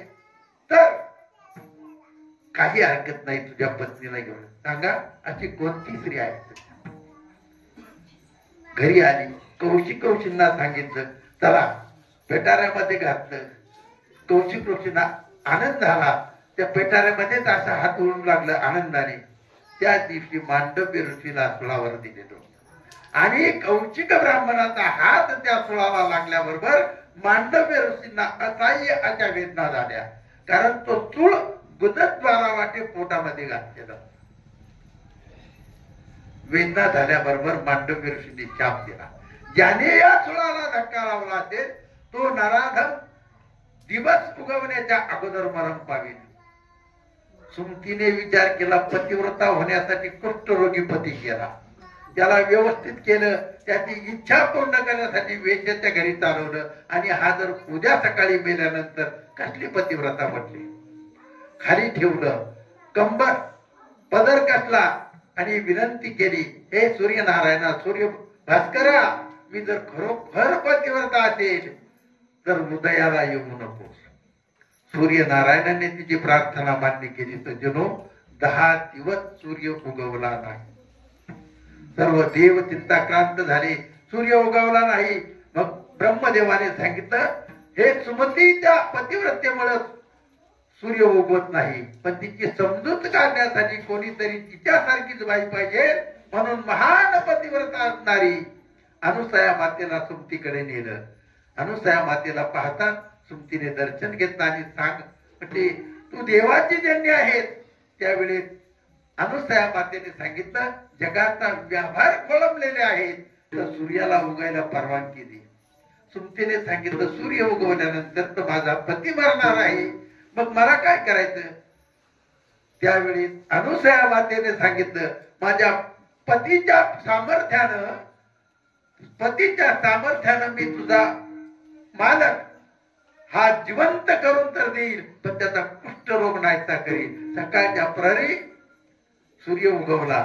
तर काही हरकत नाही तुझ्या पत्नीला घेऊन. सांगा अशी कोणती स्त्री आहे? घरी आली, कौशिकना सांगितलं, चला पेटाऱ्यामध्ये घातलं. कौशिकना आनंद झाला, त्या पेटाऱ्यामध्येच असा हात उडू लागला आनंदाने. त्या दिवशी मांडव्य ऋषीला सुळावर दिलेलो आणि कौशिक ब्राह्मणाचा हात त्या सुळाला लागल्याबरोबर मांडव्य ऋषींना असह्य अशा वेदना झाल्या, कारण तो चूळ गुदद्वारा वाटे पोटामध्ये घातलेला. वेदना झाल्याबरोबर मांडव्य ऋषींनी शाप दिला, ज्याने या चुळाला धक्का लावला असेल तो नराधम दिवस उगवण्याच्या अगोदर मरण पावेल. सुमतीने विचार केला, पतिव्रता होण्यासाठी कुष्ठरोगी पती केला, त्याला व्यवस्थित केलं, त्याची इच्छा पूर्ण करण्यासाठी वेश्येच्या घरी चालवलं आणि हा जर उद्या सकाळी मेल्यानंतर कसली पतिव्रता म्हटली. खाली ठेवलं, कंबर पदर कसला आणि विनंती केली, हे सूर्यनारायणा, सूर्य भास्करा, मी जर खरोखर पतिव्रता असेल तर हृदयाला येऊ नकोस. सूर्यनारायणाने तिची प्रार्थना मान्य केली. तर जणू 10 दिवस सूर्य उगवला नाही. सर्व देव चिंताक्रांत झाले, सूर्य उगवला नाही. मग ब्रह्मदेवाने सांगितलं, हे सुमतीच्या पतिव्रतेमुळे सूर्य उगवत नाही, पण तिची समजूत काढण्यासाठी कोणीतरी तिच्यासारखीच बाई पाहिजे, म्हणून महान पतिव्रता असणारी अनुसया मातेला सुमतीकडे नेलं. अनुसया मातेला पाहता सुमतीने दर्शन घेतलं आणि म्हटले, तू देवाची जन्य आहेत. त्यावेळी अनुसया मातेने सांगितलं, जगाचा व्यवहार खोळंबलेले आहेत, तर सूर्याला उगायला परवानगी दे. सुमतीने सांगितलं, सूर्य उगवल्यानंतर तर माझा पती मरणार आहे, मग मला काय करायचं? त्यावेळी अनुसया मातेने सांगितलं, माझ्या पतीच्या सामर्थ्यानं मी तुझा मालक हा जिवंत करून तर देईल, पण त्याचा कुष्ठरोग नाहीसा करील. सकाळच्या प्रहरी सूर्य उगवला.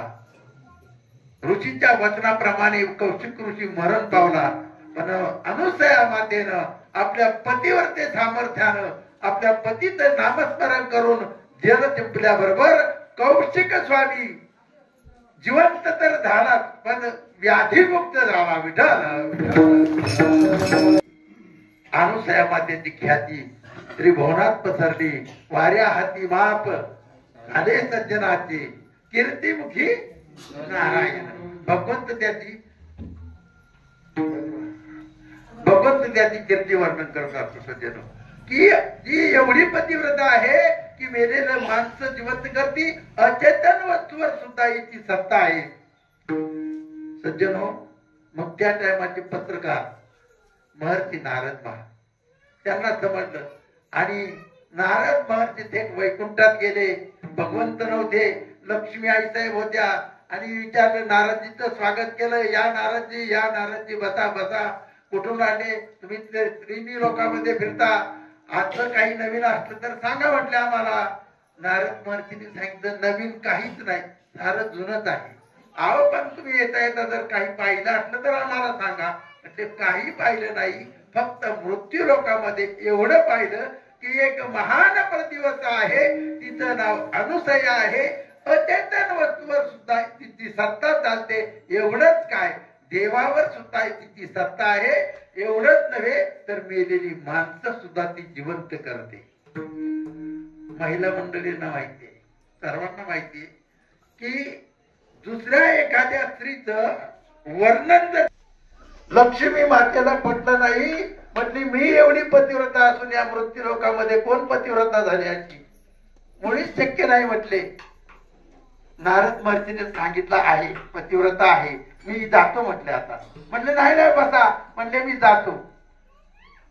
ऋषीच्या वचनाप्रमाणे कौशिक ऋषी मरण पावला. पण अनुसया मातेनं आपल्या पतीवरते सामर्थ्यानं आपल्या पतीचं नामस्मरण करून जल जिंकल्याबरोबर कौशिक स्वामी जिवंत तर झाला, पण व्याधीमुक्त झाला. विठ्ठल. अनुसया मातेची ख्याती त्रिभुवनात पसरली. वाऱ्या हाती माप झाले सज्जनाचे, कीर्तिमुखी नारायण. भगवंत त्याची कीर्ती वर्णन करत असतो सज्जन, की जी एवढी पतिव्रता आहे की मेलेलं माणसं जिवंत करती, अचेतन वस्तूवर सुद्धा याची सत्ता आहे. सज्जनो, मग त्या टायमाचे पत्रकार महर्षी नारद महाराज त्यांना समजलं आणि नारद महर्षी थेट वैकुंठात गेले. भगवंत नव्हते, लक्ष्मी आई साहेब होत्या आणि विचारलं, नारदजीचं स्वागत केलं. या नारदजी, या नारदजी, बसा बसा. कुठून आले तुम्ही? त्रिणी लोकांमध्ये फिरता, आजचं काही नवीन असलं तर सांगा म्हटले आम्हाला. नारद महर्षीने सांगितलं, नवीन काहीच नाही, सारं जुनच आहे. आहो पण तुम्ही येता येता जर काही पाहिलं असलं तर आम्हाला सांगा. म्हणजे काही पाहिलं नाही, फक्त मृत्यू लोकांमध्ये एवढं पाहिलं की एक महान प्रतिव्रता आहे, तिचं नाव अनुसया आहे. अचेतन वस्तूवर सुद्धा तिची सत्ता चालते. एवढंच काय, देवावर सुद्धा तिची सत्ता आहे. एवढंच नव्हे तर मेलेली माणसं सुद्धा ती जिवंत करते. महिला मंडळींना माहितीये, सर्वांना माहितीये की दुसऱ्या एखाद्या स्त्रीचं वर्णन जर लक्ष्मी मातेला पटलं नाही, म्हटली मी एवढी पतिव्रता असून या मृत्यू लोकांमध्ये कोण पतिव्रता झाली याची मुळीच शक्य नाही म्हटले. नारद महर्षीने सांगितलं आहे पतिव्रता आहे, मी जातो म्हटले. आता म्हटले नाही नाही बसा, म्हणले मी जातो.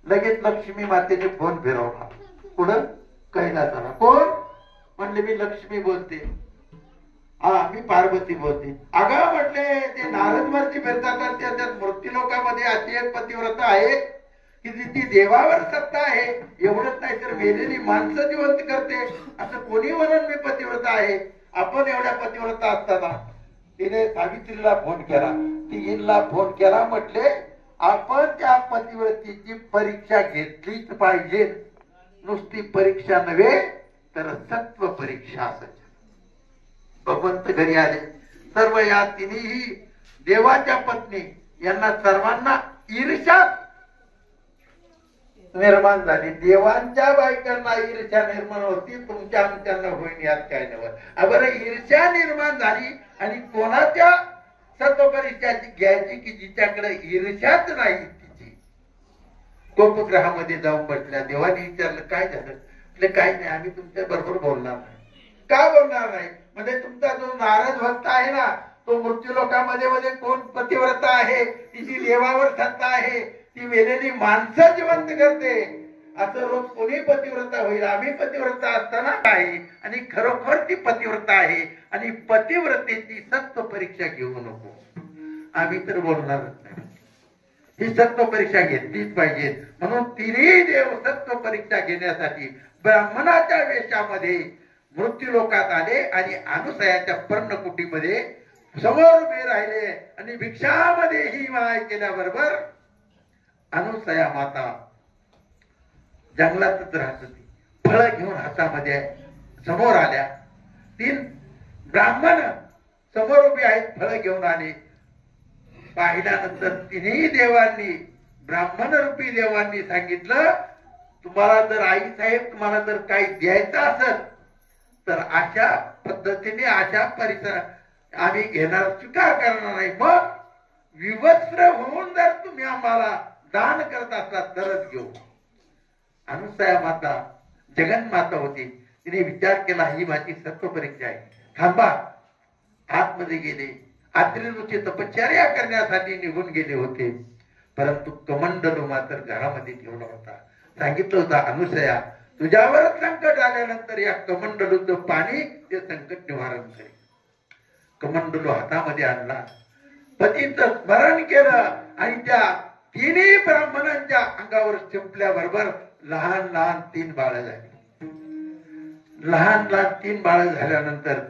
लगेच लक्ष्मी मातेने फोन फिरवला. पुढं कैलासाला. कोण? म्हणले मी लक्ष्मी बोलते. हा, मी पार्वती बोलते. अगं म्हटले, ते नारद महर्षी फिरतात, त्यात मृत्यू लोकांमध्ये अशी एक पतिव्रता आहे की ती देवावर सत्ता आहे. एवढंच नाही तर मेलेली माणसं जिवंत करते. असं कोणी म्हणून मी पतिव्रता आहे? आपण एवढ्या पतिव्रता असताना तिने सावित्रीला फोन केला, तिघींना फोन केला. म्हटले आपण त्या पतिव्रतेची परीक्षा घेतलीच पाहिजे. नुसती परीक्षा नव्हे तर सत्व परीक्षा असायची. भगवंत घरी आले. सर्व या तिन्ही देवाच्या पत्नी यांना सर्वांना ईर्ष्या निर्माण झाली. देवांच्या बायकांना ईर्ष्या निर्माण होती, तुमच्या आमच्यांना होईन यात काय नव्हतं. बरं, ईर्ष्या निर्माण झाली आणि कोणाच्या सत्वपरीक्षाची घ्यायची की जिच्याकडे ईर्ष्याच नाही. तिची गोपग्रहामध्ये जाऊन बसल्या. देवाने विचारलं काय झालं? म्हणजे काही नाही, आम्ही तुमच्या बरोबर बोलणार नाही. का बोलणार नाही? म्हणजे तुमचा जो नारद भक्त आहे ना, तो मृत्यू लोकांमध्ये मध्ये कोण पतिव्रता आहे, तिची देवावर सत्ता आहे, ती मेलेली माणसं जिवंत करते. असं रोज कोणी पतिव्रता होईल? आम्ही पतिव्रता असताना आहे आणि खरोखर ती पतिव्रता आहे. आणि पतिव्रतेची सत्व परीक्षा घेऊ नको. आम्ही तर बोलणारच नाही. ही सत्व परीक्षा घेतलीच पाहिजे. म्हणून तिन्ही देव सत्व परीक्षा घेण्यासाठी ब्राह्मणाच्या वेशामध्ये मृत्यू लोकात आले आणि अनुसयाच्या पर्णकुटीमध्ये समोर उभे राहिले आणि भिक्षामध्ये ही माय केल्याबरोबर अनुसया माता जंगलातच राहत होती. फळं घेऊन हातामध्ये समोर आल्या. 3 ब्राह्मण समोर उभे आहेत, फळं घेऊन आले. पाहिल्यानंतर तिन्ही देवांनी, ब्राह्मण रूपी देवांनी सांगितलं, तुम्हाला जर आई साहेब तुम्हाला जर काही द्यायचं असेल तर अशा पद्धतीने अशा परिसरात आम्ही घेणार, स्वीकार करणार नाही. मग विवस्त्र होऊन जर तुम्ही आम्हाला दान करत असला तरच घेऊ. अनुसया माता जगन्माता होती. तिने विचार केला ही माझी सत्व परीक्षा आहे, थांबा. आतमध्ये गेले. आत्री ऋषी तपश्चर्या करण्यासाठी निघून गेले होते. परंतु कमंडलू मात्र घरामध्ये ठेवला होता. सांगितलं होतं, अनुसया तुझ्यावरच संकट आल्यानंतर या कमंडलूचं पाणी ते संकट निवारण करेल. कमंडलू हातामध्ये आणला, पतीचं स्मरण केलं आणि त्या तिन्ही ब्राह्मणांच्या अंगावर शिंपल्याबरोबर लहान लहान 3 बाळं झाली. लहान लहान 3 बाळं झाल्यानंतर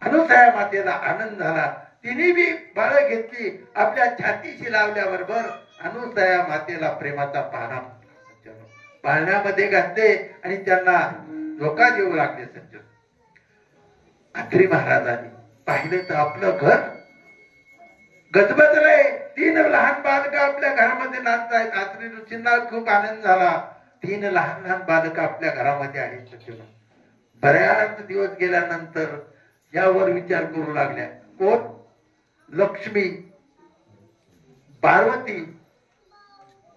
अनुसया मातेला आनंद झाला. तिने बी बाळं घेतली, आपल्या छातीशी लावल्याबरोबर अनुसया मातेला प्रेमाचा पाळणा पाळण्यामध्ये घातले आणि त्यांना धोका देऊ लागले. सज्जन, अत्रि महाराजांनी पाहिलं तर आपलं घर गजबजलंय. 3 लहान बालकं आपल्या घरामध्ये नाचतायत. अत्रि ऋषींना खूप आनंद झाला. 3 लहान लहान बालकं आपल्या घरामध्ये आहेत. सज्जन, बऱ्याच दिवस गेल्यानंतर यावर विचार करू लागल्या. कोण? लक्ष्मी, पार्वती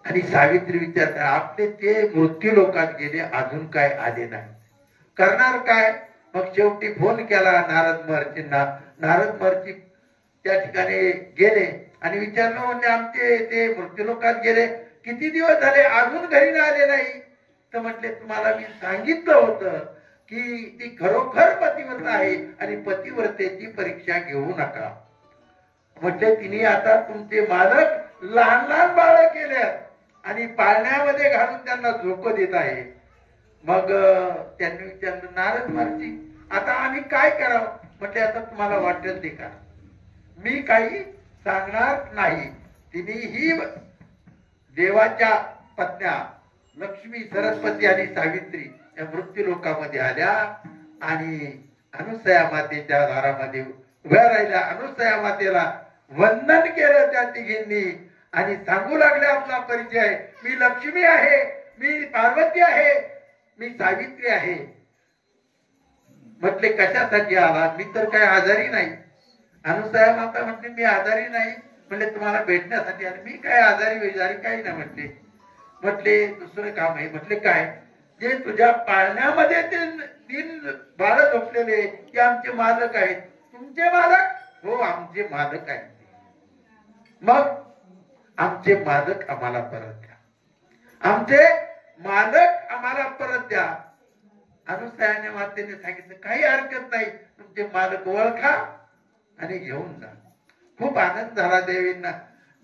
आणि सावित्री विचार करा. आपले ते मृत्यू लोकात गेले, अजून काय आले नाही, करणार काय? मग शेवटी फोन केला नारद महर्षींना. नारद महर्षी त्या ठिकाणी गेले आणि विचारलं, म्हणजे आमचे ते मृत्यू लोकात गेले, किती दिवस झाले अजून घरी नाही आले नाही? तर म्हटले, तुम्हाला मी सांगितलं होतं की ती खरोखर पतिव्रत आहे आणि पतिव्रतेची परीक्षा घेऊ नका. म्हटले, तिने आता तुमचे मालक लहान लहान बाळ केले आणि पाळण्यामध्ये घालून त्यांना झोकं देत आहे. मग त्यांनी विचारलं, नारद महर्षी आता आम्ही काय करावं? म्हटले, आता तुम्हाला वाटेल ते का, मी काही सांगणार नाही. तिने ही देवाच्या पत्न्या लक्ष्मी, सरस्वती आणि सावित्री या मृत्यू लोकामध्ये आल्या आणि अनुसया मातेच्या दारामध्ये उभ्या राहिल्या. अनुसया मातेला वंदन केलं त्या तिघींनी आणि सांगू लागल्या आपला परिचय. मी लक्ष्मी आहे, मी पार्वती आहे, मी सावित्री आहे. म्हटले, कशासाठी आला? मी तर काही आजारी नाही. अनुसया माता म्हटले, मी आजारी नाही. म्हटले, तुम्हाला भेटण्यासाठी आले. मी काय आजारी वैजारी काही नाही म्हटले. म्हटले, दुसरं काम आहे. म्हटले, काय? जे तुझ्या पाळण्यामध्ये ते 3 बाळ झोपलेले ते आमचे मालक आहेत. तुमचे मालक? हो, आमचे मालक आहेत. मग आमचे मालक आम्हाला परत द्या, आमचे मालक आम्हाला परत द्या. अनुसयाने मातेने सांगितलं, काही हरकत नाही, तुमचे मालक ओळखा आणि घेऊन जा. खूप आनंद झाला देवींना,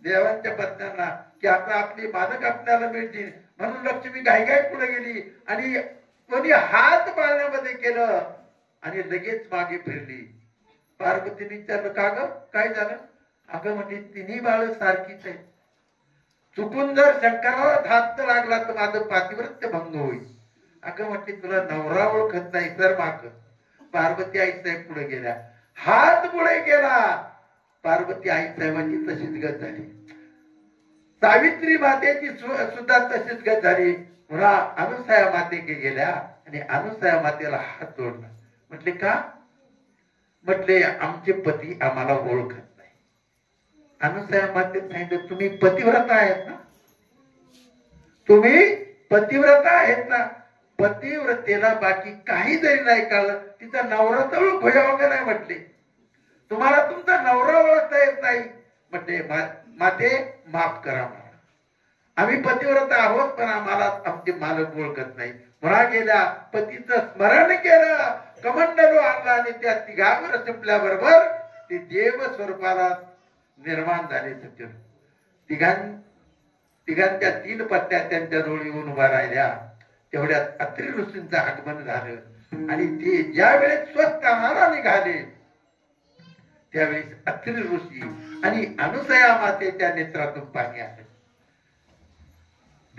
देवांच्या पत्न्यांना, की आता आपली मालक आपल्याला मिळतील. म्हणून लक्ष्मी घाईघाई पुढे गेली आणि कोणी हात पाळण्यामध्ये केलं आणि लगेच मागे फिरली. पार्वतीने विचारलं, का ग, काय झालं? अगं म्हणजे 3 बाळ सारखीच आहेत. चुकून जर शंकराला हात लागला तर माझं पातिव्रत्य भंग होईल. अगं म्हटली, तुला नवरा ओळखत नाही, तर माग. पार्वती आई साहेब पुढे गेल्या, हात पुढे गेला. पार्वती आई साहेबांची तशीच गत झाली. सावित्री मातेची सुद्धा तशीच गत झाली. पुन्हा अनुसया माते गेल्या आणि अनुसया मातेला हात जोडला. म्हटले, का? म्हटले, आमचे पती आम्हाला ओळखत नाही. अनुसया माते सांगितलं, तुम्ही पतिव्रता आहेत ना? तुम्ही पतिव्रता आहेत ना? पतिव्रतेला बाकी काही जरी नाही कळलं, तिचा नवरा तर भोयावं नाही. म्हटले, तुम्हाला तुमचा नवरा ओळखता येत नाही. म्हटले, माते माफ करा मला, आम्ही पतिव्रता आहोत, पण आम्हाला आमचे मालक ओळखत नाही. म्हणा गेल्या, पतीचं स्मरण केलं, कमंडलू आणला आणि त्या तिघावर संपल्याबरोबर ते देव स्वरूपाला निर्माण झाले. सज्जन, तिघांच्या 3 पत्त्या त्यांच्या जवळ येऊन उभा राहिल्या. तेवढ्यात अत्रि ऋषींचं आगमन झालं आणि ते ज्या वेळेस स्वस्थ आहारा निघाले त्यावेळेस अत्रि ऋषी आणि अनुसया मातेच्या नेत्रातून पाणी आले.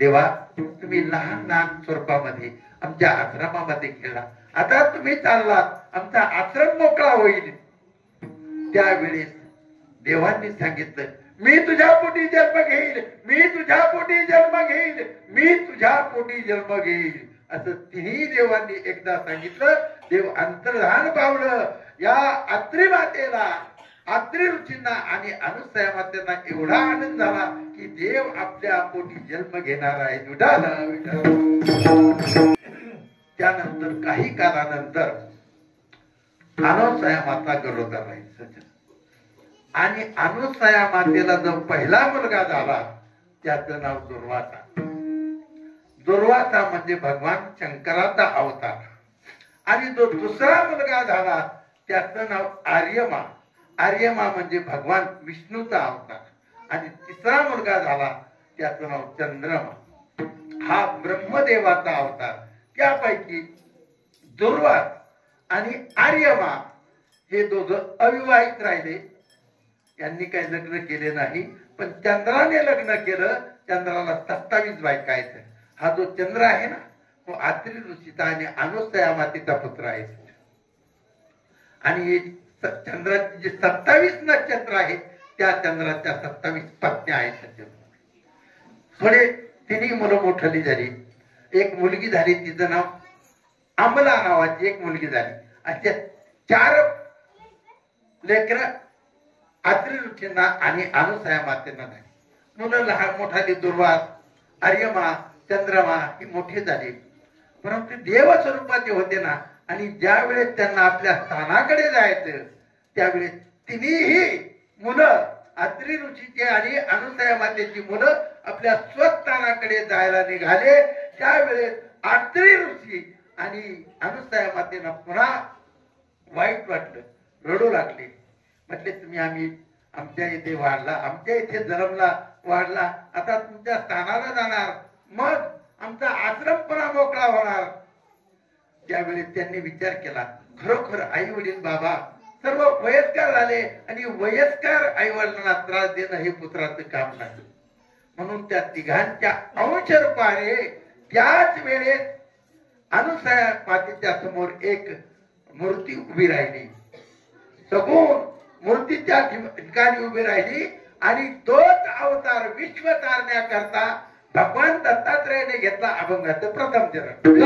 देवा, तुम्ही लहान लहान स्वरूपामध्ये आमच्या आश्रमामध्ये खेळला, आता तुम्ही चाललात, आमचा आश्रम मोकळा होईल. त्यावेळेस देवांनी सांगितलं, मी तुझ्या पोटी जन्म घेईल, मी तुझ्या पोटी जन्म घेईल, मी तुझ्या पोटी जन्म घेईल, असं 3 देवांनी एकदा सांगितलं. देव अंतर्धान पावलं. या अत्रि मातेला, अत्रि ऋषींना आणि अनुसया मातेला एवढा आनंद झाला की देव आपल्या पोटी जन्म घेणार आहे. त्यानंतर काही कालानंतर अनुसया माता गरोदर राहील. आणि अनुसया मातेला जो पहिला मुलगा झाला त्याचं नाव दुर्वासा. दुर्वासा म्हणजे भगवान शंकराचा अवतार. आणि जो दुसरा मुलगा झाला त्याचं नाव आर्यमा. आर्यमा म्हणजे भगवान विष्णूचा अवतार. आणि तिसरा मुलगा झाला त्याचं नाव चंद्रमा. हा ब्रह्मदेवाचा अवतार. त्यापैकी दुर्वास आणि आर्यमा हे दोघं अविवाहित राहिले. यांनी काही लग्न केले नाही, पण चंद्राने लग्न केलं. चंद्राला 27 बायका आहेत. हा जो चंद्र आहे ना, तो आत्री ऋषीचा आणि अनुसया मातेचा पुत्र आहे. आणि चंद्राची जी 27 नक्षत्र आहेत, त्या चंद्राच्या 27 पत्न्या आहेत. थोडे तिन्ही मुलं मोठली झाली. एक मुलगी झाली, तिचं नाव अमला नावाची एक मुलगी झाली. अशा 4 लेकर आत्री ऋषींना आणि अनुसया मातेंना झाली. मुलं लहान मोठाली दुर्वास, आर्यमा, चंद्रमा ही मोठी झाली. परंतु देव स्वरूपाचे होते ना, आणि ज्या वेळेस त्यांना आपल्या स्थानाकडे जायचं त्यावेळेस तिन्ही मुलं, आत्री ऋषीचे आणि अनुसया मातेची मुलं आपल्या स्वस्थानाकडे जायला निघाले. त्यावेळेस आत्री ऋषी आणि अनुसया मातेला पुन्हा वाईट वाटलं, रडू लागले. म्हटले तुम्ही आम्ही आमच्या इथे वाढला, आमच्या इथे जन्मला वाढला, आता तुमच्या स्थानाला जाणार, मग आमचा आश्रम पुन्हा मोकळा होणार. त्यावेळी त्यांनी विचार केला, खरोखर आई वडील बाबा सर्व वयस्कर झाले आणि वयस्कर आई वडिलांना त्रास देणं हे पुत्राचं काम नाही. म्हणून त्या तिघांच्या अंश रूपाने त्याच वेळेस अनुसया मातेच्या समोर एक मूर्ती उभी राहिली. सगुण मूर्तीच्या ठिकाणी उभी राहिली आणि तोच अवतार विश्व तारण्याकरता भगवान दत्तात्रेयाने घेतला अभंगाचं प्रथम चरण.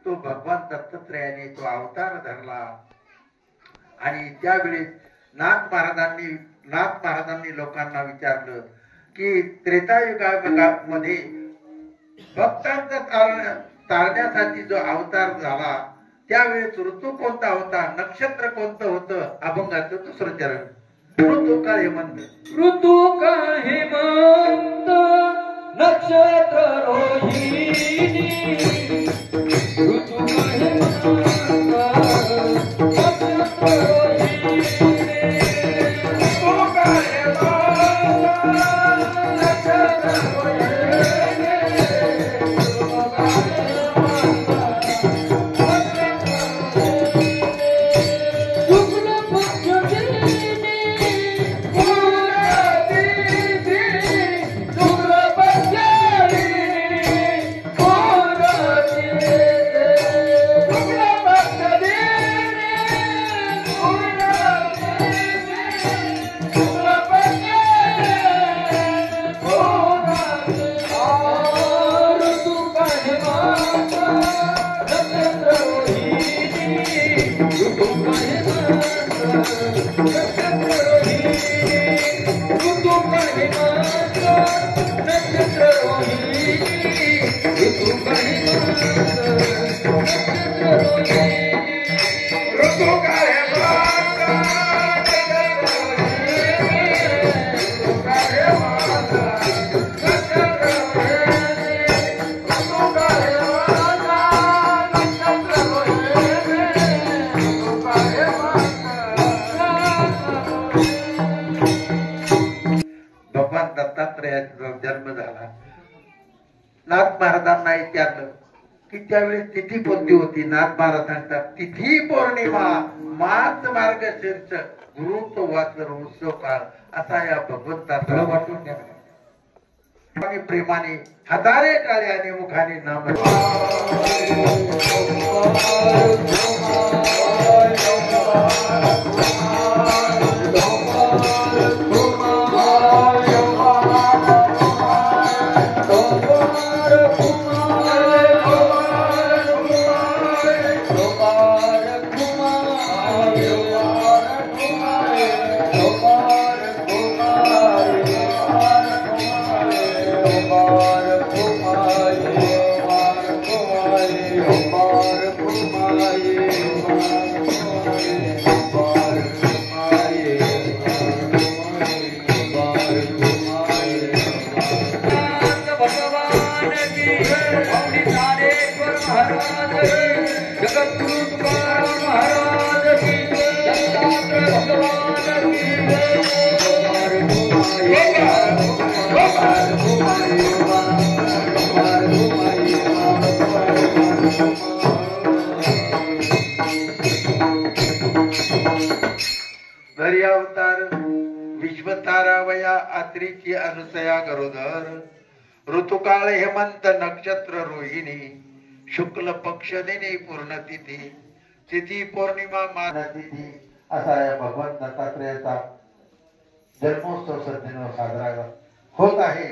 तो भगवान दत्तात्रेयाने तो अवतार धरला. आणि त्यावेळेस नाथ महाराजांनी लोकांना विचारलं की त्रेतायुगामध्ये भक्तांचा तारण्यासाठी जो अवतार झाला त्यावेळेस ऋतू कोणता होता, नक्षत्र कोणतं होतं. अभंगाचं दुसरं चरण. ऋतू का हेमंत, ऋतू का हेमंत नक्षत्र रोहिणी. ऋतू का हेमंत नक्षत्र रोहिणी. ऋतू का हेमंत नक्षत्र रोहिणी. ऋतू का हेमंत भगवान दत्तात्रयाचा जन्म झाला. नाथ महाराजांना विचारलं की त्यावेळेस तिथी कोणती होती. नाथ महाराज सांगतात तिथी पौर्णिमा मार्च मार्गशीर्ष गुरुत्व वाचर उत्सव काळ असा या भगवंताचा वाटून घ्या आणि प्रेमाने हजारे टाळ्याने मुखाने नाम अवतार विश्वतारावया आत्रीची अनुसया गरोदर ऋतुकाळ हेमंत नक्षत्र रोहिणी शुक्ल पक्ष दिनी पूर्ण तिथी तिथी पौर्णिमा मान तिथी असा या भगवान दत्तात्रयाचा जन्मोत्सव सध्या साजरा होत आहे.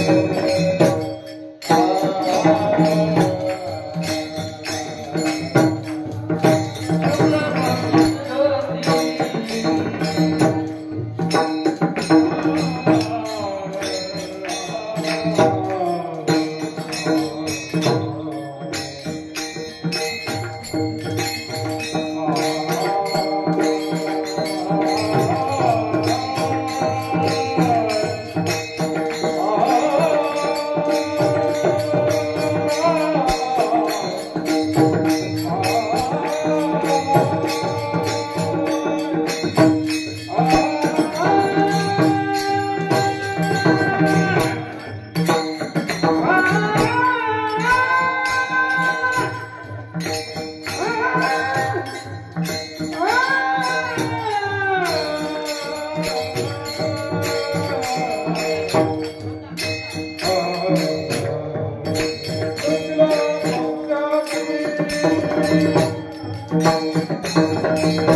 Thank you.